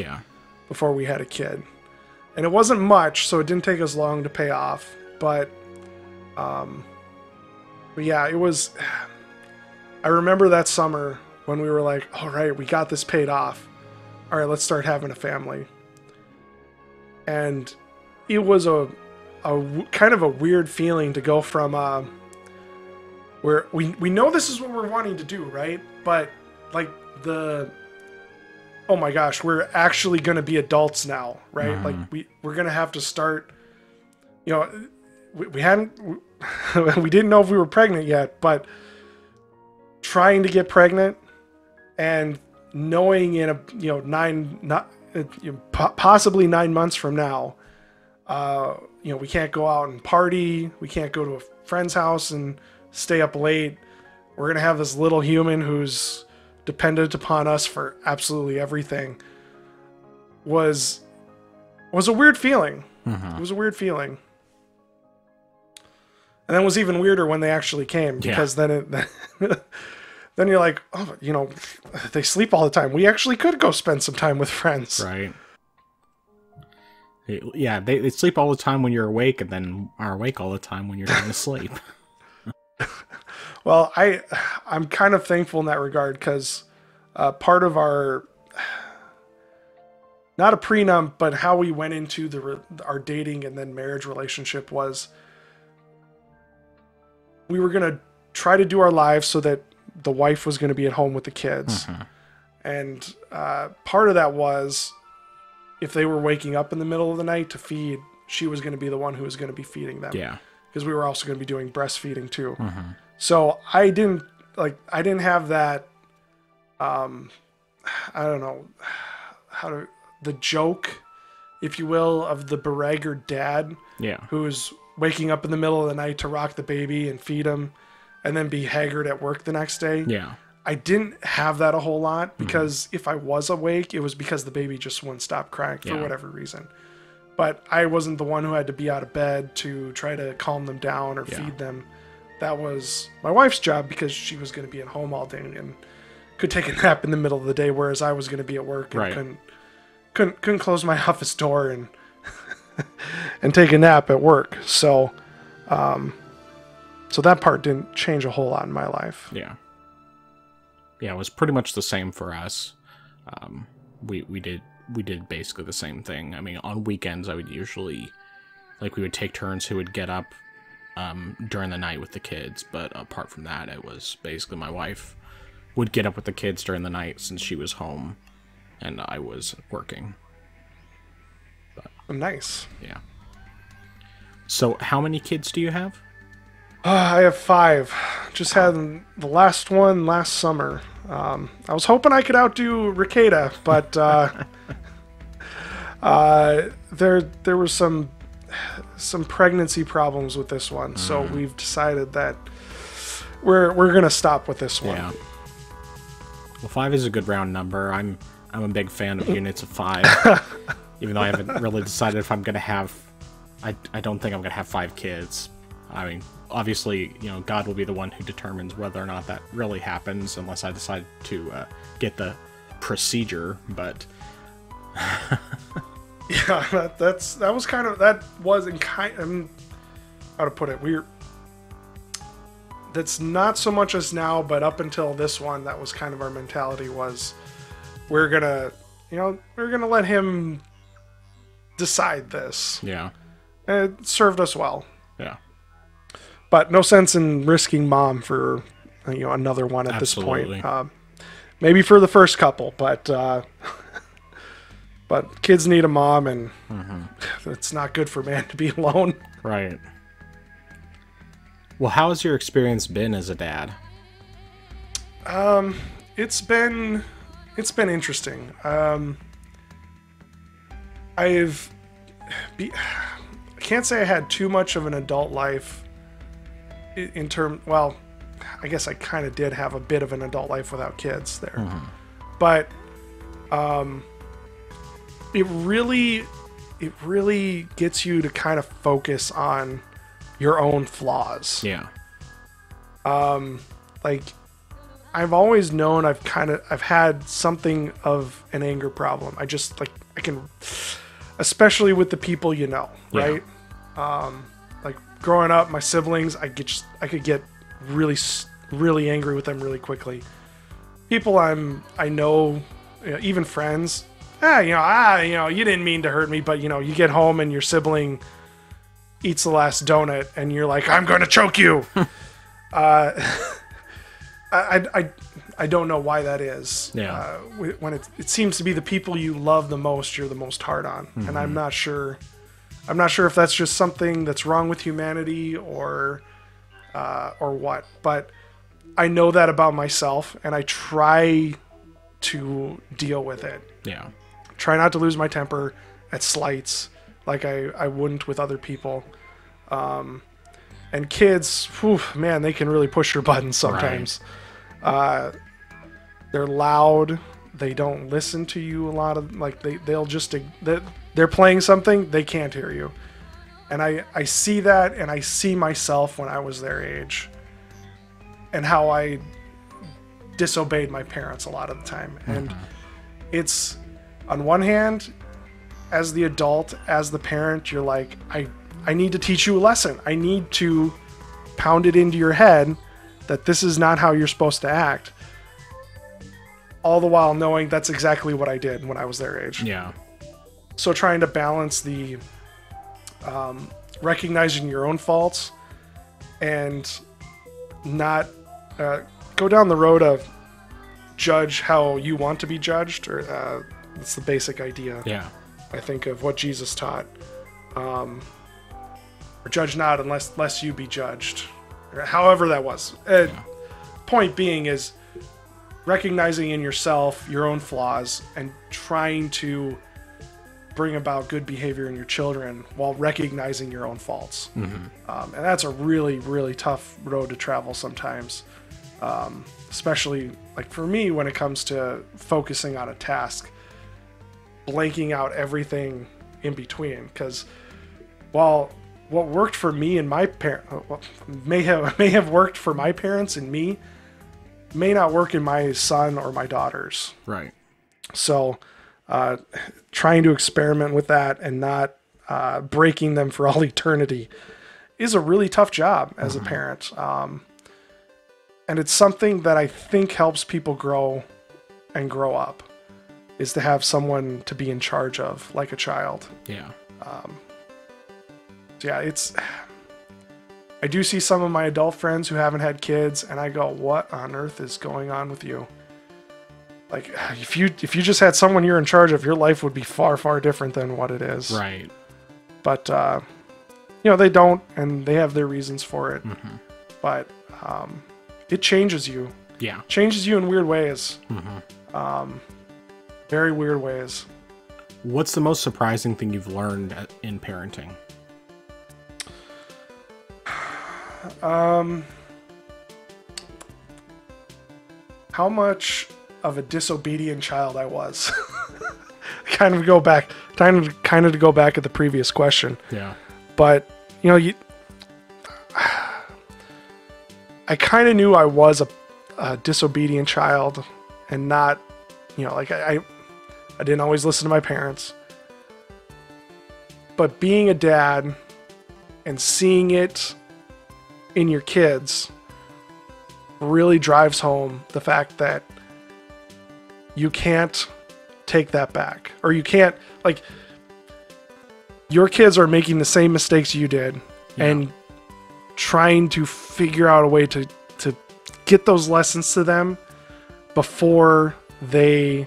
before we had a kid. And it wasn't much, so it didn't take us long to pay off. But yeah, it was... I remember that summer when we were like, all right, we got this paid off. All right, let's start having a family. And it was a kind of a weird feeling to go from where we know this is what we're wanting to do, right? But like oh my gosh, we're actually going to be adults now, right? Mm-hmm. Like we're going to have to start, you know, we hadn't, we didn't know if we were pregnant yet, but trying to get pregnant and knowing in possibly 9 months from now, we can't go out and party. We can't go to a friend's house and stay up late. We're going to have this little human who's dependent upon us for absolutely everything. Was a weird feeling. Mm-hmm. It was a weird feeling. And then it was even weirder when they actually came, because then then you're like, oh, they sleep all the time. We actually could go spend some time with friends. Right. Yeah, they sleep all the time when you're awake, and then are awake all the time when you're going to sleep. Well, I'm kind of thankful in that regard, because part of our, not a prenup, but how we went into our dating and then marriage relationship was, we were going to try to do our lives so that the wife was going to be at home with the kids. Mm-hmm. And part of that was, if they were waking up in the middle of the night to feed, she was going to be the one who was going to be feeding them. Yeah. Because we were also going to be doing breastfeeding too. Mm-hmm. So I didn't have that, I don't know, the joke, if you will, of the braggart dad. Yeah. Who's waking up in the middle of the night to rock the baby and feed him and then be haggard at work the next day. Yeah. I didn't have that a whole lot, because if I was awake, it was because the baby just wouldn't stop crying for whatever reason. But I wasn't the one who had to be out of bed to try to calm them down or feed them. That was my wife's job, because she was going to be at home all day and could take a nap in the middle of the day, whereas I was going to be at work and couldn't close my office door and and take a nap at work. So so that part didn't change a whole lot in my life. Yeah. Yeah, it was pretty much the same for us. We did basically the same thing. I mean, on weekends, I would usually, we would take turns who would get up during the night with the kids. But apart from that, it was basically my wife would get up with the kids during the night since she was home and I was working. But, nice. Yeah. So, how many kids do you have? I have 5. Just had the last one last summer. I was hoping I could outdo Ricada, but there were some pregnancy problems with this one, so we've decided that we're gonna stop with this one. Yeah. Well, 5 is a good round number. I'm a big fan of units of 5, even though I haven't really decided if I'm gonna have. I don't think I'm gonna have 5 kids. I mean, obviously, God will be the one who determines whether or not that really happens, unless I decide to get the procedure. But yeah, how to put it. That's not so much as now, but up until this one, that was kind of our mentality. Was we're gonna let him decide this. Yeah, and it served us well. Yeah. But no sense in risking mom for another one at Absolutely. this point. Maybe for the first couple, but kids need a mom, and it's not good for man to be alone. Right. Well, how has your experience been as a dad? It's been interesting. I can't say I had too much of an adult life in term. Well, I guess I kind of did have a bit of an adult life without kids there, but it really gets you to kind of focus on your own flaws. Yeah. Like, I've always known I've had something of an anger problem. I can, especially with the people you know, right? Like growing up, my siblings, I could get really angry with them really quickly. People I know, even friends, you didn't mean to hurt me, but you get home and your sibling eats the last donut and you're like, I'm going to choke you. I don't know why that is. Yeah. When it seems to be the people you love the most, you're the most hard on. And I'm not sure if that's just something that's wrong with humanity or what, but I know that about myself, and I try to deal with it. Yeah. Try not to lose my temper at slights like I wouldn't with other people. And kids, whew, man, they can really push your buttons sometimes. Right. They're loud. They don't listen to you a lot of, like, they're playing something, they can't hear you. And I see that, and I see myself when I was their age and how I disobeyed my parents a lot of the time. And it's, on one hand, as the adult, as the parent, you're like, I need to teach you a lesson. I need to pound it into your head that this is not how you're supposed to act. All the while knowing that's exactly what I did when I was their age. Yeah. So trying to balance the recognizing your own faults and not go down the road of judge how you want to be judged, or that's the basic idea. Yeah. I think of what Jesus taught. Or judge not lest you be judged. Or however that was. Point being is recognizing in yourself your own flaws and trying to bring about good behavior in your children while recognizing your own faults. And that's a really, really tough road to travel sometimes. Especially, like, for me, when it comes to focusing on a task, blanking out everything in between. Because while what worked for me and my may have worked for my parents and me may not work in my son or my daughters. Right. So trying to experiment with that and not breaking them for all eternity is a really tough job as a parent. And it's something that I think helps people grow and grow up, is to have someone to be in charge of, like a child. Yeah. Yeah, I do see some of my adult friends who haven't had kids, and I go, what on earth is going on with you? Like, if you just had someone you're in charge of, your life would be far, far different than what it is. Right. But, they don't, and they have their reasons for it. But it changes you. Yeah. Changes you in weird ways. Very weird ways. What's the most surprising thing you've learned in parenting? How much of a disobedient child I was. kind of to go back at the previous question. Yeah. But I kind of knew I was a disobedient child, and not, I didn't always listen to my parents. But being a dad and seeing it in your kids really drives home the fact that you can't take that back, or you can't, like, your kids are making the same mistakes you did, and trying to figure out a way to get those lessons to them before they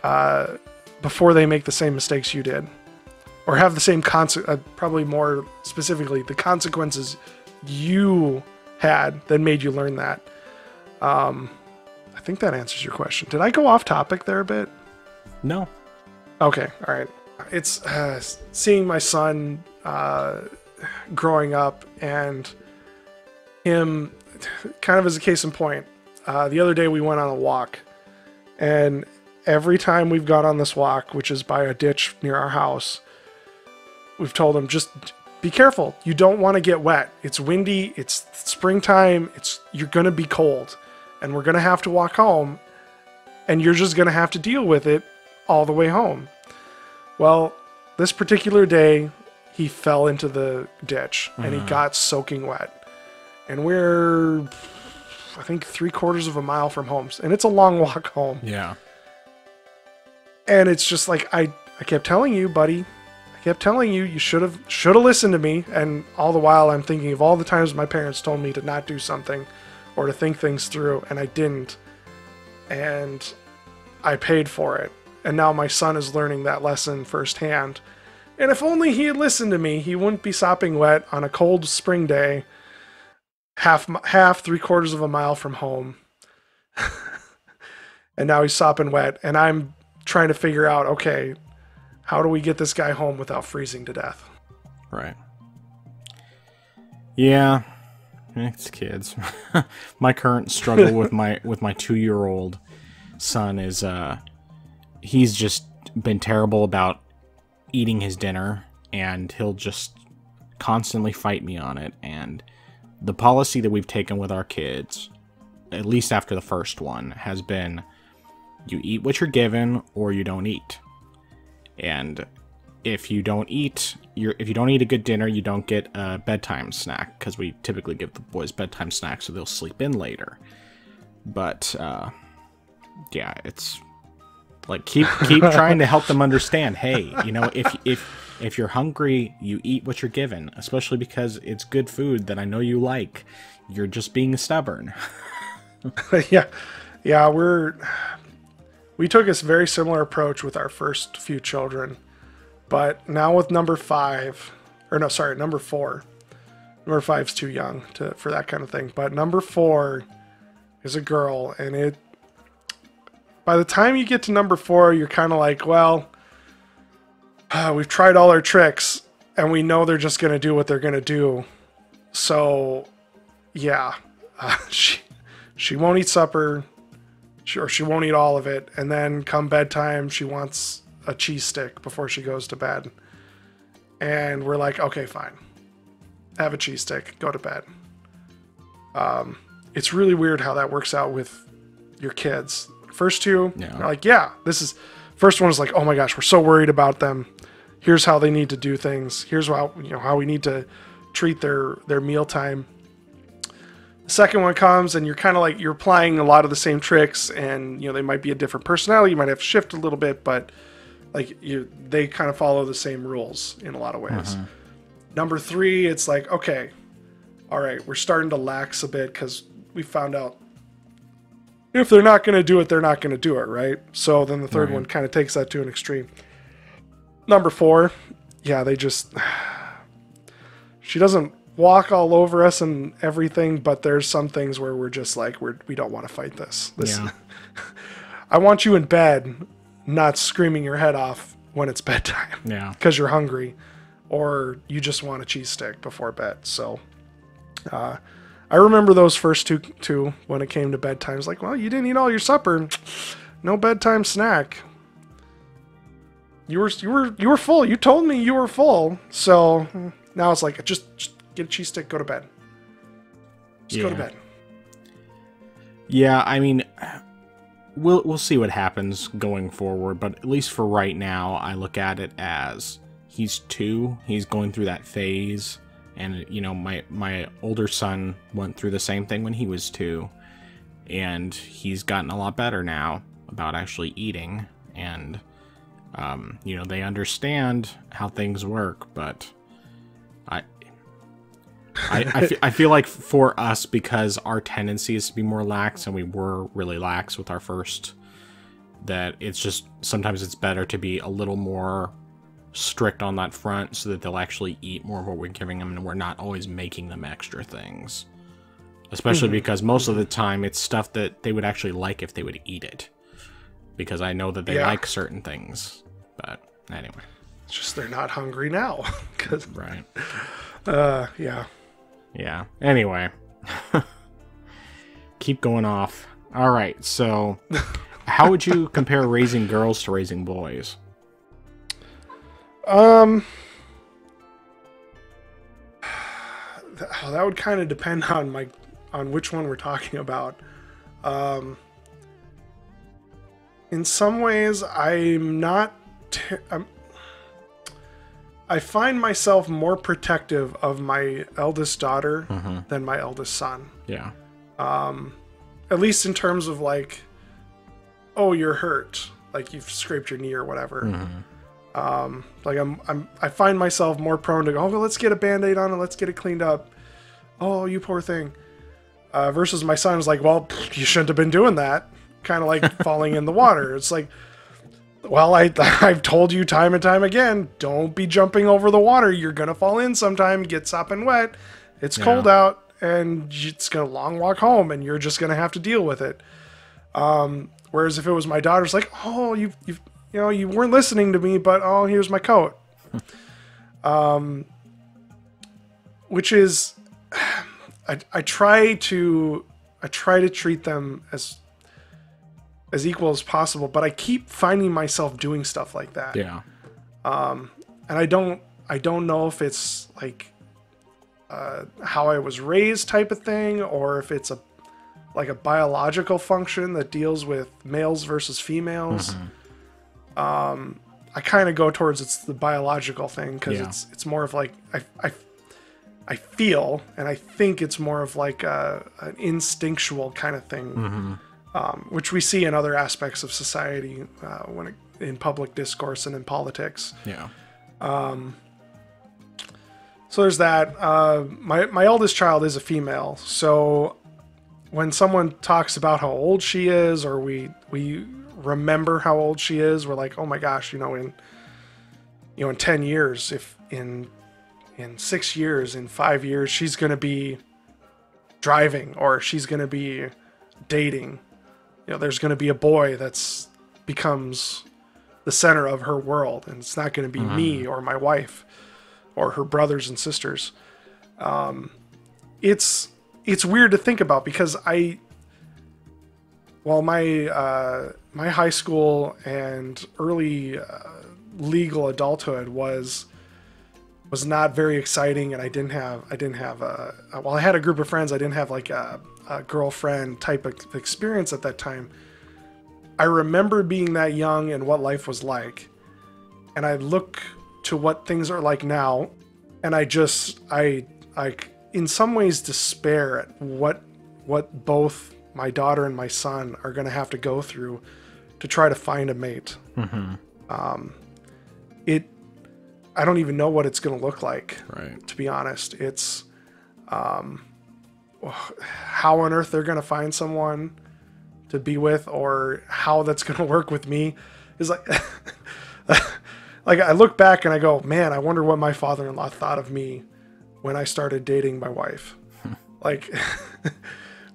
make the same mistakes you did, or have the same probably more specifically the consequences you had that made you learn that. I think that answers your question. Did I go off topic there a bit? No. Okay, all right. It's seeing my son growing up, and him kind of as a case in point. The other day we went on a walk, and every time we've gone on this walk, which is by a ditch near our house, we've told him, just be careful. You don't want to get wet. It's windy. It's springtime. You're going to be cold, and we're going to have to walk home, and you're just going to have to deal with it all the way home. Well, this particular day, he fell into the ditch, and he got soaking wet. And we're, I think, 3/4 of a mile from home, and it's a long walk home. Yeah. And it's just like, I kept telling you, buddy. I kept telling you, you should have listened to me. And all the while, I'm thinking of all the times my parents told me to not do something or to think things through, and I didn't. And I paid for it. And now my son is learning that lesson firsthand. And if only he had listened to me, he wouldn't be sopping wet on a cold spring day, half 3/4 of a mile from home. And now he's sopping wet, and I'm trying to figure out, okay, how do we get this guy home without freezing to death? Right. Yeah, it's kids. My current struggle with my 2-year-old son is he's just been terrible about eating his dinner, and he'll just constantly fight me on it. And the policy that we've taken with our kids, at least after the first one, has been you eat what you're given or you don't eat. And if you don't eat a good dinner, you don't get a bedtime snack, because we typically give the boys bedtime snacks so they'll sleep in later. But yeah, it's like keep trying to help them understand, hey, if you're hungry, you eat what you're given, especially because it's good food that I know you like. You're just being stubborn. Yeah, we took a very similar approach with our first few children, but now with number 4. Number 5's too young for that kind of thing, but number 4 is a girl, and by the time you get to number 4, you're kind of like, well, we've tried all our tricks, and we know they're just going to do what they're going to do. So, yeah, she won't eat supper, or she won't eat all of it, and then come bedtime, she wants a cheese stick before she goes to bed. And we're like, okay, fine. Have a cheese stick, go to bed. It's really weird how that works out with your kids. First two, yeah. Are like, yeah, first one is like, oh my gosh, we're so worried about them. Here's how they need to do things. Here's how we need to treat their mealtime. The second one comes, and you're kind of like, you're applying a lot of the same tricks, and they might be a different personality. You might have to shift a little bit, but like they kind of follow the same rules in a lot of ways. Number 3, it's like, okay, all right, we're starting to lax a bit because we found out if they're not going to do it, they're not going to do it, right? So then the third one kind of takes that to an extreme. Number 4, yeah, she doesn't walk all over us and everything, but there's some things where we're just like, we don't want to fight this. Yeah. I want you in bed, not screaming your head off when it's bedtime. Yeah. Because you're hungry, or you just want a cheese stick before bed. So, I remember those first two when it came to bedtime. It's like, well, you didn't eat all your supper. No bedtime snack. You were full. You told me you were full. So now it's like, just get a cheese stick, go to bed. Just go to bed. Yeah, I mean, we'll see what happens going forward, but at least for right now, I look at it as he's 2. He's going through that phase. And, my older son went through the same thing when he was 2. And he's gotten a lot better now about actually eating. And, they understand how things work. But I feel like for us, because our tendency is to be more lax, and we were really lax with our first, that it's just sometimes it's better to be a little more strict on that front so that they'll actually eat more of what we're giving them, and we're not always making them extra things. Especially because most of the time it's stuff that they would actually like if they would eat it. Because I know that they like certain things. But anyway. It's just they're not hungry now. Right. Yeah. Yeah. Anyway. Keep going off. All right. So how would you compare raising girls to raising boys? That would kind of depend on which one we're talking about. In some ways, I'm not. I find myself more protective of my eldest daughter than my eldest son. Yeah. At least in terms of like, oh, you're hurt, like you've scraped your knee or whatever. Like I find myself more prone to go, oh, well, let's get a Band-Aid on it, let's get it cleaned up. Oh, you poor thing. Versus my son's like, well, you shouldn't have been doing that. Kind of like falling in the water. It's like, well, I've told you time and time again, don't be jumping over the water. You're going to fall in sometime, get sopping wet. It's cold out, and it's going to long walk home, and you're just going to have to deal with it. Whereas if it was my daughter's like, oh, you weren't listening to me, but oh, here's my coat. Which is, I try to treat them as equal as possible, but I keep finding myself doing stuff like that. Yeah. And I don't know if it's like how I was raised type of thing, or if it's a biological function that deals with males versus females. I kind of go towards it's the biological thing, because it's more of like I feel, and I think it's more of like an instinctual kind of thing, which we see in other aspects of society in public discourse and in politics. Yeah. So there's that. My eldest child is a female, so when someone talks about how old she is, or we remember how old she is, we're like, oh my gosh, in 10 years, if in 6 years, in 5 years, she's going to be driving, or she's going to be dating. There's going to be a boy that's becomes the center of her world, and it's not going to be me or my wife or her brothers and sisters. It's weird to think about, because my high school and early legal adulthood was not very exciting, and I didn't have I had a group of friends. I didn't have like a girlfriend type of experience at that time. I remember being that young and what life was like, and I look to what things are like now, and I in some ways despair at what both my daughter and my son are going to have to go through to try to find a mate. I don't even know what it's going to look like, right, to be honest. It's how on earth they're going to find someone to be with, or how that's going to work with me, is like like I look back and I go, man, I wonder what my father-in-law thought of me when I started dating my wife. Like,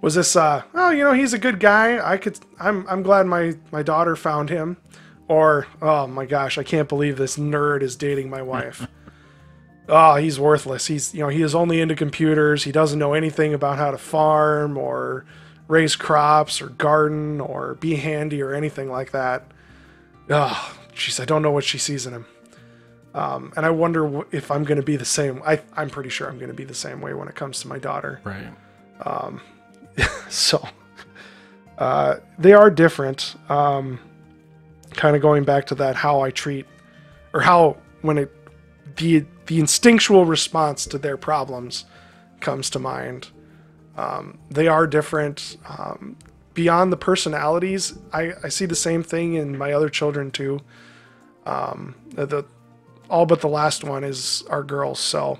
was this he's a good guy, I'm glad my daughter found him, or oh my gosh, I can't believe this nerd is dating my wife. Oh, he's worthless. He is only into computers. He doesn't know anything about how to farm or raise crops or garden or be handy or anything like that. Oh, jeez, I don't know what she sees in him. And I wonder if I'm going to be the same. I'm pretty sure I'm going to be the same way when it comes to my daughter. Right. So they are different. Kind of going back to that, how I treat, or how the instinctual response to their problems comes to mind. They are different. Beyond the personalities, I see the same thing in my other children too. All but the last one are girls, so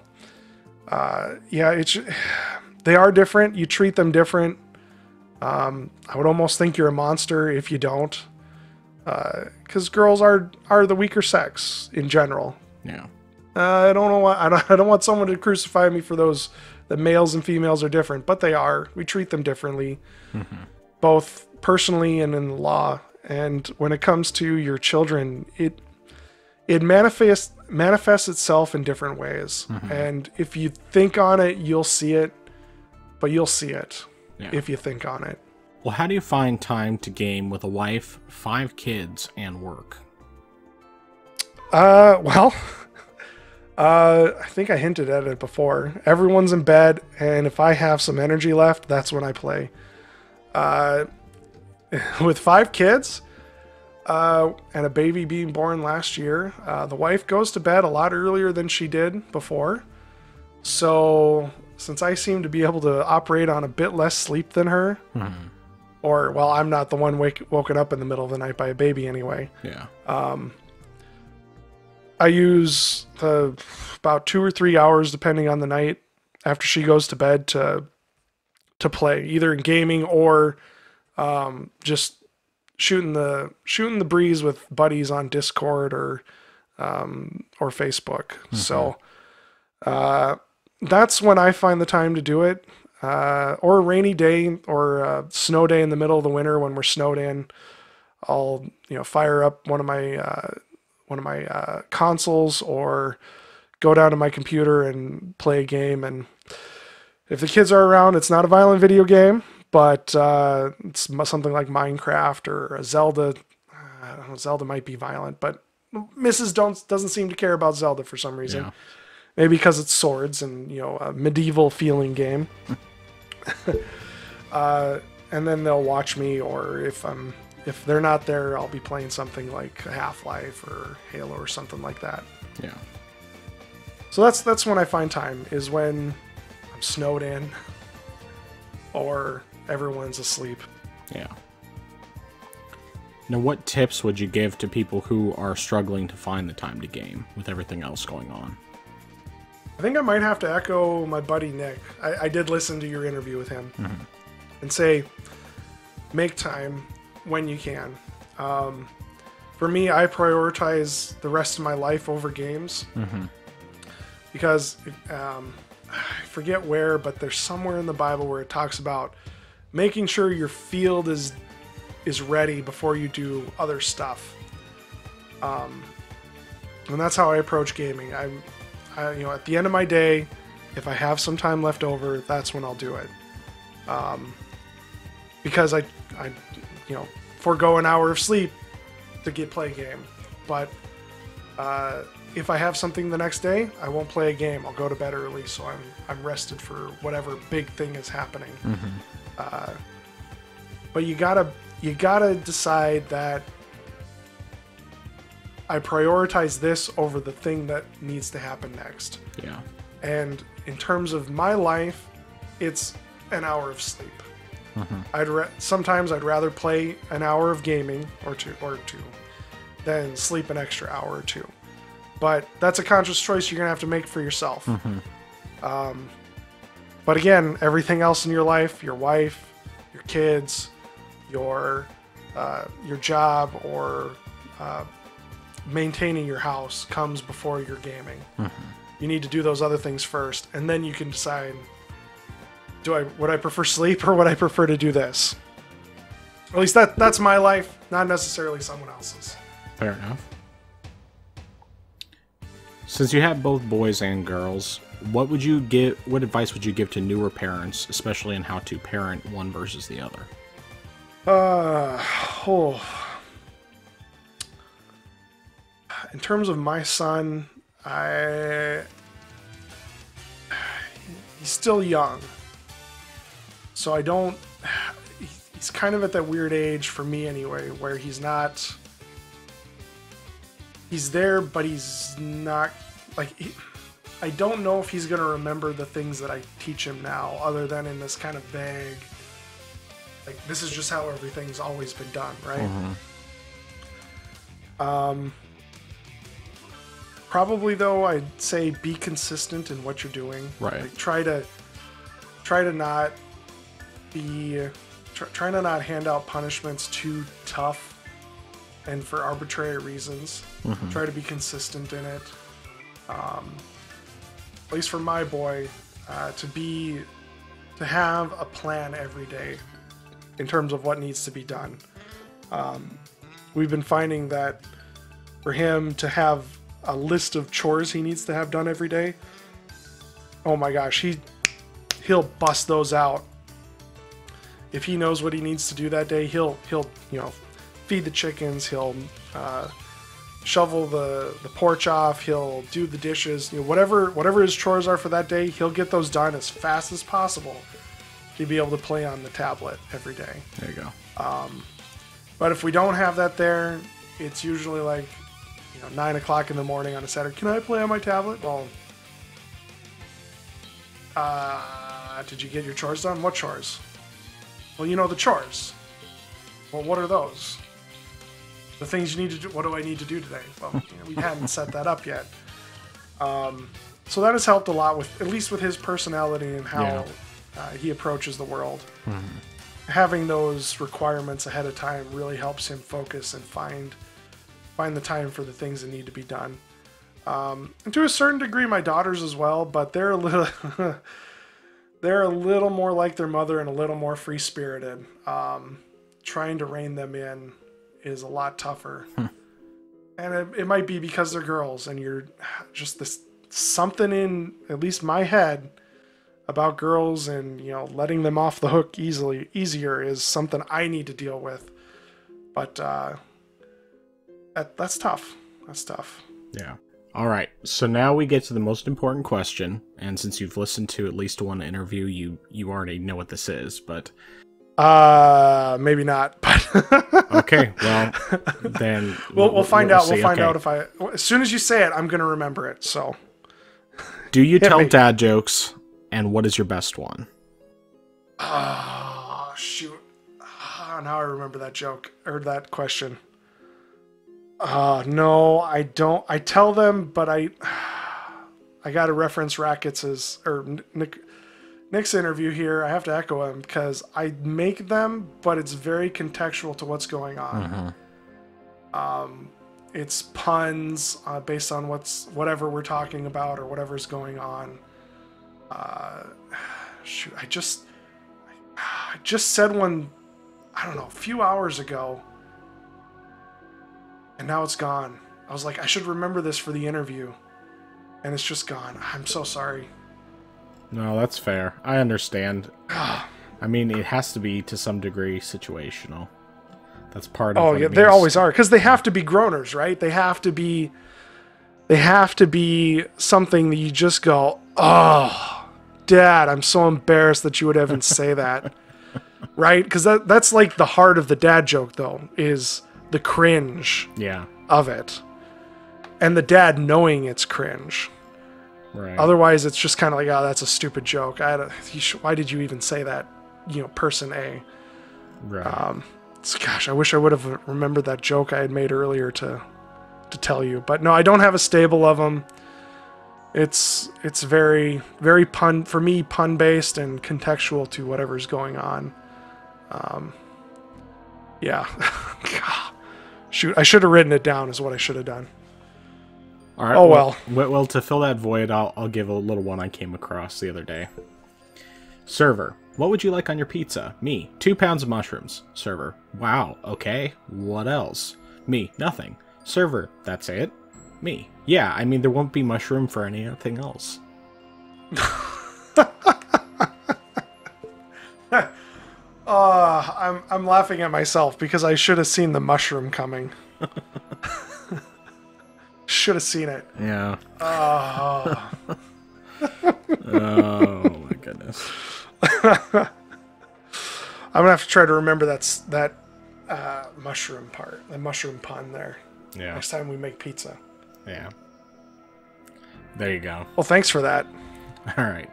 Yeah, they are different. You treat them different. I would almost think you're a monster if you don't, because girls are the weaker sex in general. Yeah. I don't know why. I don't want someone to crucify me for those. That males and females are different, but they are. We treat them differently, both personally and in the law. And when it comes to your children, it manifests itself in different ways. And if you think on it, you'll see it. But you'll see it if you think on it. Well, how do you find time to game with a wife, 5 kids, and work? Well, I think I hinted at it before. Everyone's in bed, and if I have some energy left, that's when I play. With 5 kids, and a baby being born last year, the wife goes to bed a lot earlier than she did before. So, since I seem to be able to operate on a bit less sleep than her, or, well, I'm not the one woken up in the middle of the night by a baby anyway. Yeah. I use about 2 or 3 hours, depending on the night, after she goes to bed to play, either in gaming or just shooting the breeze with buddies on Discord or Facebook. So that's when I find the time to do it. Or a rainy day or a snow day in the middle of the winter when we're snowed in. I'll fire up one of my consoles or go down to my computer and play a game. And if the kids are around, it's not a violent video game, but it's something like Minecraft or a Zelda. I don't know, Zelda might be violent, but Mrs. doesn't seem to care about Zelda for some reason. Yeah. Maybe because it's swords and a medieval feeling game. And then they'll watch me, or if they're not there, I'll be playing something like Half-Life or Halo or something like that. Yeah. So that's when I find time, is when I'm snowed in or everyone's asleep. Yeah. Now, what tips would you give to people who are struggling to find the time to game with everything else going on? I think I might have to echo my buddy Nick. I did listen to your interview with him and say, make time when you can. For me, I prioritize the rest of my life over games because I forget where, but there's somewhere in the Bible where it talks about making sure your field is ready before you do other stuff. And that's how I approach gaming. At the end of my day, if I have some time left over, that's when I'll do it. Because I forego an hour of sleep to play a game. But if I have something the next day, I won't play a game. I'll go to bed early, so I'm rested for whatever big thing is happening. But you gotta decide that I prioritize this over the thing that needs to happen next. Yeah. And in terms of my life, it's an hour of sleep. Sometimes I'd rather play an hour of gaming or two than sleep an extra hour or two. But that's a conscious choice you're gonna have to make for yourself. But again, everything else in your life, your wife, your kids, your job, or maintaining your house comes before your gaming. You need to do those other things first, and then you can decide, would I prefer sleep or would I prefer to do this? At least that's my life, not necessarily someone else's. Fair enough. Since you have both boys and girls, what advice would you give to newer parents, especially in how to parent one versus the other? In terms of my son, he's still young. So he's kind of at that weird age for me anyway, where he's there, but he's not, I don't know if he's going to remember the things that I teach him now, other than in this kind of vague, this is just how everything's always been done, right? Probably though, I'd say be consistent in what you're doing. Right. Like, try to not be try to not hand out punishments too tough and for arbitrary reasons. Try to be consistent in it. At least for my boy, to have a plan every day in terms of what needs to be done. We've been finding that for him to have a list of chores he needs to have done every day, oh my gosh, he'll bust those out. If he knows what he needs to do that day, he'll feed the chickens, he'll shovel the porch off, he'll do the dishes, whatever his chores are for that day, he'll get those done as fast as possible to be able to play on the tablet every day. There you go. But if we don't have that there, it's usually like 9 o'clock in the morning on a Saturday. Can I play on my tablet? Well, did you get your chores done? What chores? Well, the chores. Well, what are those? The things you need to do. What do I need to do today? Well, we hadn't set that up yet. So that has helped a lot at least with his personality and how he approaches the world. Having those requirements ahead of time really helps him focus and find the time for the things that need to be done. And to a certain degree, my daughters as well, but they're a little they're a little more like their mother and a little more free-spirited. Trying to rein them in is a lot tougher. And it might be because they're girls and you're just something in at least my head about girls and letting them off the hook easier is something I need to deal with. But that's tough. That's tough. Yeah. All right. So now we get to the most important question, and since you've listened to at least one interview, you already know what this is, but maybe not. But okay. Well, then we'll find out. See. We'll find out as soon as you say it, I'm going to remember it. So, do you tell dad jokes? And what is your best one? Oh, shoot. Now I remember that joke, or that question. No, I don't. I tell them, but I got to reference Rackets' or Nick's interview here. I have to echo him because I make them, but it's very contextual to what's going on. It's puns based on whatever we're talking about or whatever's going on. Shoot, I just said one, I don't know, a few hours ago, and now it's gone. I was like, I should remember this for the interview, and it's just gone. I'm so sorry. No, that's fair. I understand. I mean, it has to be to some degree situational. That's part of. Oh yeah, they always are, because they have to be groaners, right? They have to be something that you just go, oh. Dad, I'm so embarrassed that you would even say that. Right? Because that's like the heart of the dad joke, though, is the cringe of it. And the dad knowing it's cringe. Right. Otherwise, it's just kind of like, oh, that's a stupid joke. Why did you even say that, person A? Right. Gosh, I wish I would have remembered that joke I had made earlier to tell you. But no, I don't have a stable of them. It's very, very pun based and contextual to whatever's going on. Yeah. Shoot, I should have written it down is what I should have done. All right. Oh well. Well, to fill that void, I'll give a little one I came across the other day. Server, what would you like on your pizza? Me, 2 pounds of mushrooms. Server, wow, okay. What else? Me, nothing. Server, that's it? Me, yeah, I mean, there won't be mushroom for anything else. I'm laughing at myself because I should have seen the mushroom coming. Should have seen it. Yeah. Oh. Oh my goodness. I'm gonna have to try to remember that mushroom part, the mushroom pun there. Yeah. Next time we make pizza. Yeah. There you go. Well, thanks for that. All right.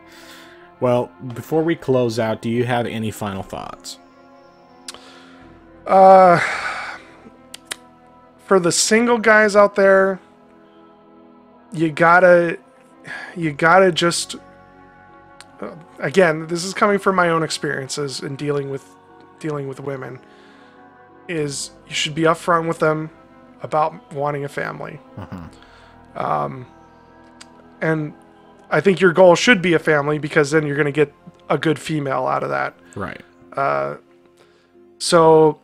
Well, before we close out, do you have any final thoughts? For the single guys out there, you gotta just, again, this is coming from my own experiences in dealing with women, is you should be upfront with them about wanting a family. And I think your goal should be a family, because then you're going to get a good female out of that. Right. So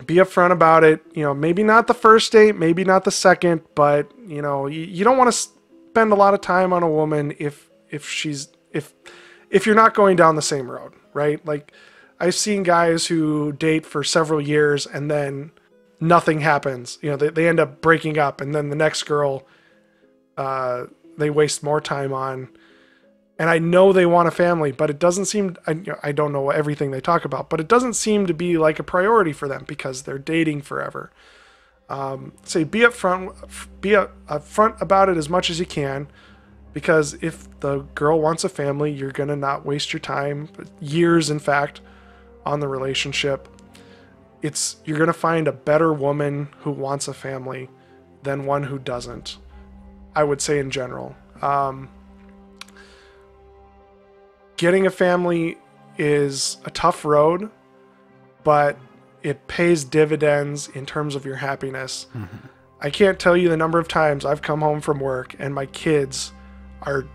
be upfront about it. You know, maybe not the first date, maybe not the second, but you know, you don't want to spend a lot of time on a woman if you're not going down the same road, right? Like, I've seen guys who date for several years and then nothing happens. You know, they end up breaking up, and then the next girl, they waste more time on. And I know they want a family, but it doesn't seem, I don't know everything they talk about, but it doesn't seem to be like a priority for them because they're dating forever. Say be upfront about it as much as you can, because if the girl wants a family, you're going to not waste your time, years in fact, on the relationship. You're going to find a better woman who wants a family than one who doesn't, I would say in general. Getting a family is a tough road, but it pays dividends in terms of your happiness. Mm-hmm. I can't tell you the number of times I've come home from work and my kids are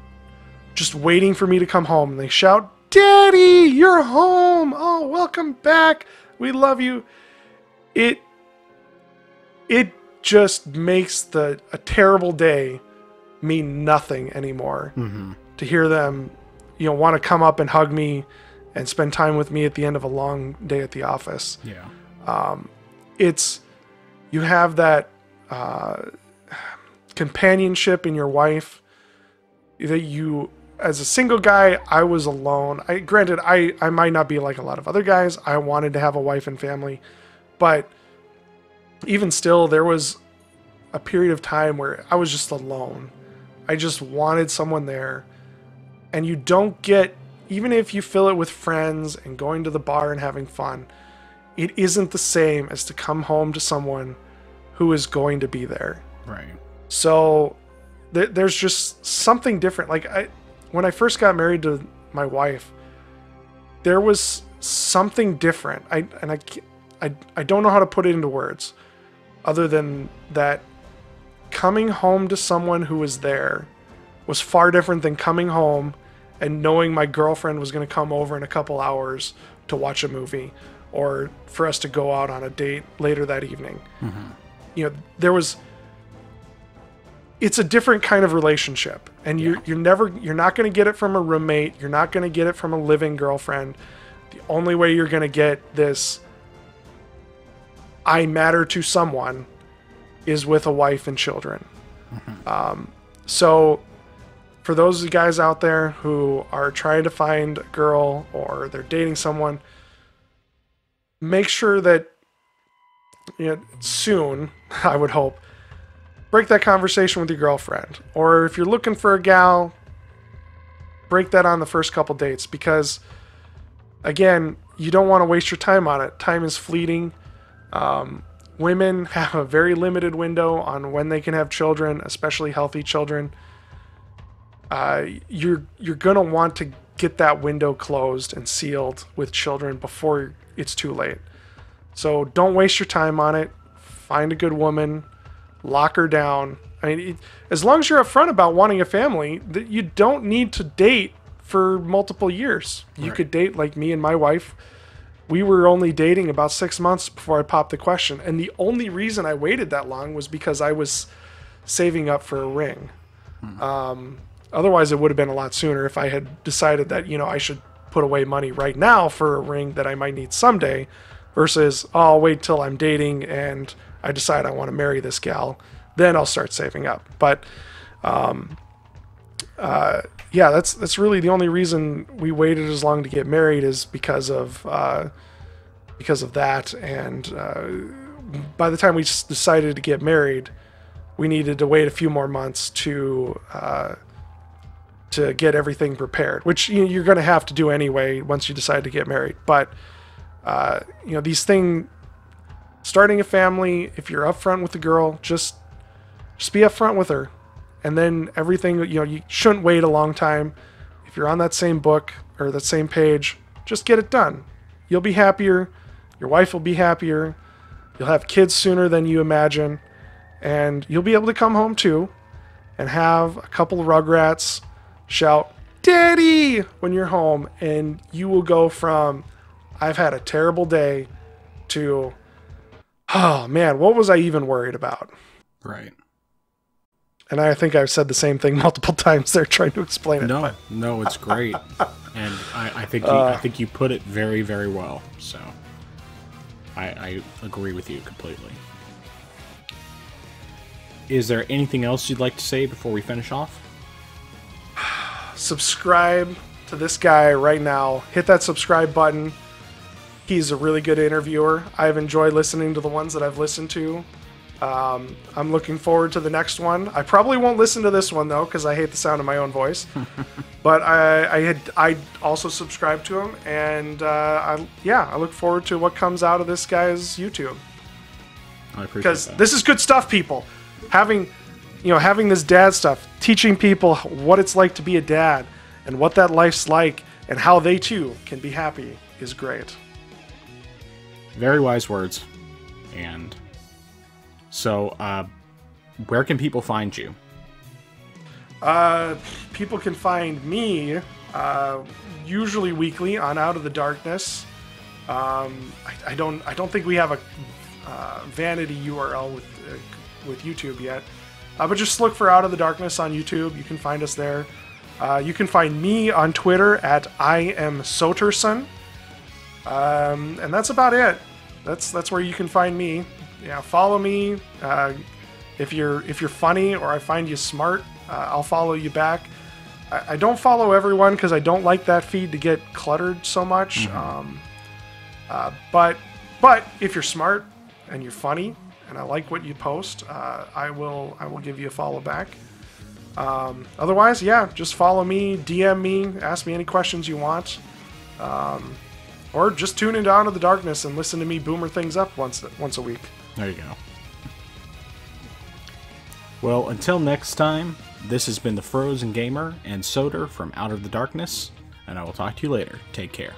just waiting for me to come home, and they shout, "Daddy, you're home. Oh, welcome back. We love you." It just makes a terrible day mean nothing anymore. Mm-hmm. To hear them, you know, want to come up and hug me and spend time with me at the end of a long day at the office. Yeah. You have that companionship in your wife that you, as a single guy, I was alone. Granted, I might not be like a lot of other guys. I wanted to have a wife and family, but even still, there was a period of time where I was just alone. I just wanted someone there. And you don't get, even if you fill it with friends and going to the bar and having fun, it isn't the same as to come home to someone who is going to be there. Right. So there's just something different. Like, when I first got married to my wife, there was something different. I don't know how to put it into words, other than that coming home to someone who was there was far different than coming home and knowing my girlfriend was going to come over in a couple hours to watch a movie or for us to go out on a date later that evening. Mm-hmm. You know, it's a different kind of relationship, and you're not going to get it from a roommate. You're not going to get it from a living girlfriend. The only way you're going to get this I matter to someone is with a wife and children. Mm-hmm. So for those guys out there who are trying to find a girl or they're dating someone, make sure that, you know, soon, I would hope, break that conversation with your girlfriend. Or if you're looking for a gal, break that on the first couple dates, because again, you don't want to waste your time on it. Time is fleeting. Women have a very limited window on when they can have children, especially healthy children. You're going to want to get that window closed and sealed with children before it's too late. So don't waste your time on it. Find a good woman, lock her down. I mean, as long as you're upfront about wanting a family, you don't need to date for multiple years. You could date like me and my wife. We were only dating about 6 months before I popped the question. And the only reason I waited that long was because I was saving up for a ring. Otherwise, it would have been a lot sooner if I had decided that, you know, I should put away money right now for a ring that I might need someday, versus, oh, I'll wait till I'm dating and I decide I want to marry this gal. Then I'll start saving up. But yeah, that's really the only reason we waited as long to get married, is because of that. And by the time we decided to get married, we needed to wait a few more months to get everything prepared, which you're going to have to do anyway once you decide to get married. But you know, these things, starting a family, if you're upfront with the girl, just be upfront with her and then everything, you shouldn't wait a long time. If you're on that same book or that same page, just get it done. You'll be happier. Your wife will be happier. You'll have kids sooner than you imagine. And you'll be able to come home too and have a couple of Rugrats shout, "Daddy!" when you're home. And you will go from, "I've had a terrible day," to, "Oh man, what was I even worried about?" Right. And I think I've said the same thing multiple times there trying to explain it. No, it's great. And I think you put it very, very well. So I agree with you completely. Is there anything else you'd like to say before we finish off? Subscribe to this guy right now. Hit that subscribe button. He's a really good interviewer. I've enjoyed listening to the ones that I've listened to. I'm looking forward to the next one. I probably won't listen to this one though, because I hate the sound of my own voice. But I also subscribed to him, and I look forward to what comes out of this guy's YouTube. I appreciate because that. this is good stuff, people. Having this dad stuff, teaching people what it's like to be a dad and what that life's like and how they too can be happy is great. Very wise words. And so, where can people find you? People can find me usually weekly on Out of the Darkness. I don't think we have a vanity URL with YouTube yet, but just look for Out of the Darkness on YouTube. You can find us there. You can find me on Twitter at IamSoterson. And that's about it. That's where you can find me. Yeah, follow me. If you're funny or I find you smart, I'll follow you back. I don't follow everyone because I don't like that feed to get cluttered so much. Mm-hmm. But if you're smart and you're funny and I like what you post, I will give you a follow back. Otherwise, yeah, just follow me, DM me, ask me any questions you want. Or just tune into Out of the Darkness and listen to me boomer things up once a week. There you go. Well, until next time, this has been the Frozen Gamer and Soter from Out of the Darkness, and I will talk to you later. Take care.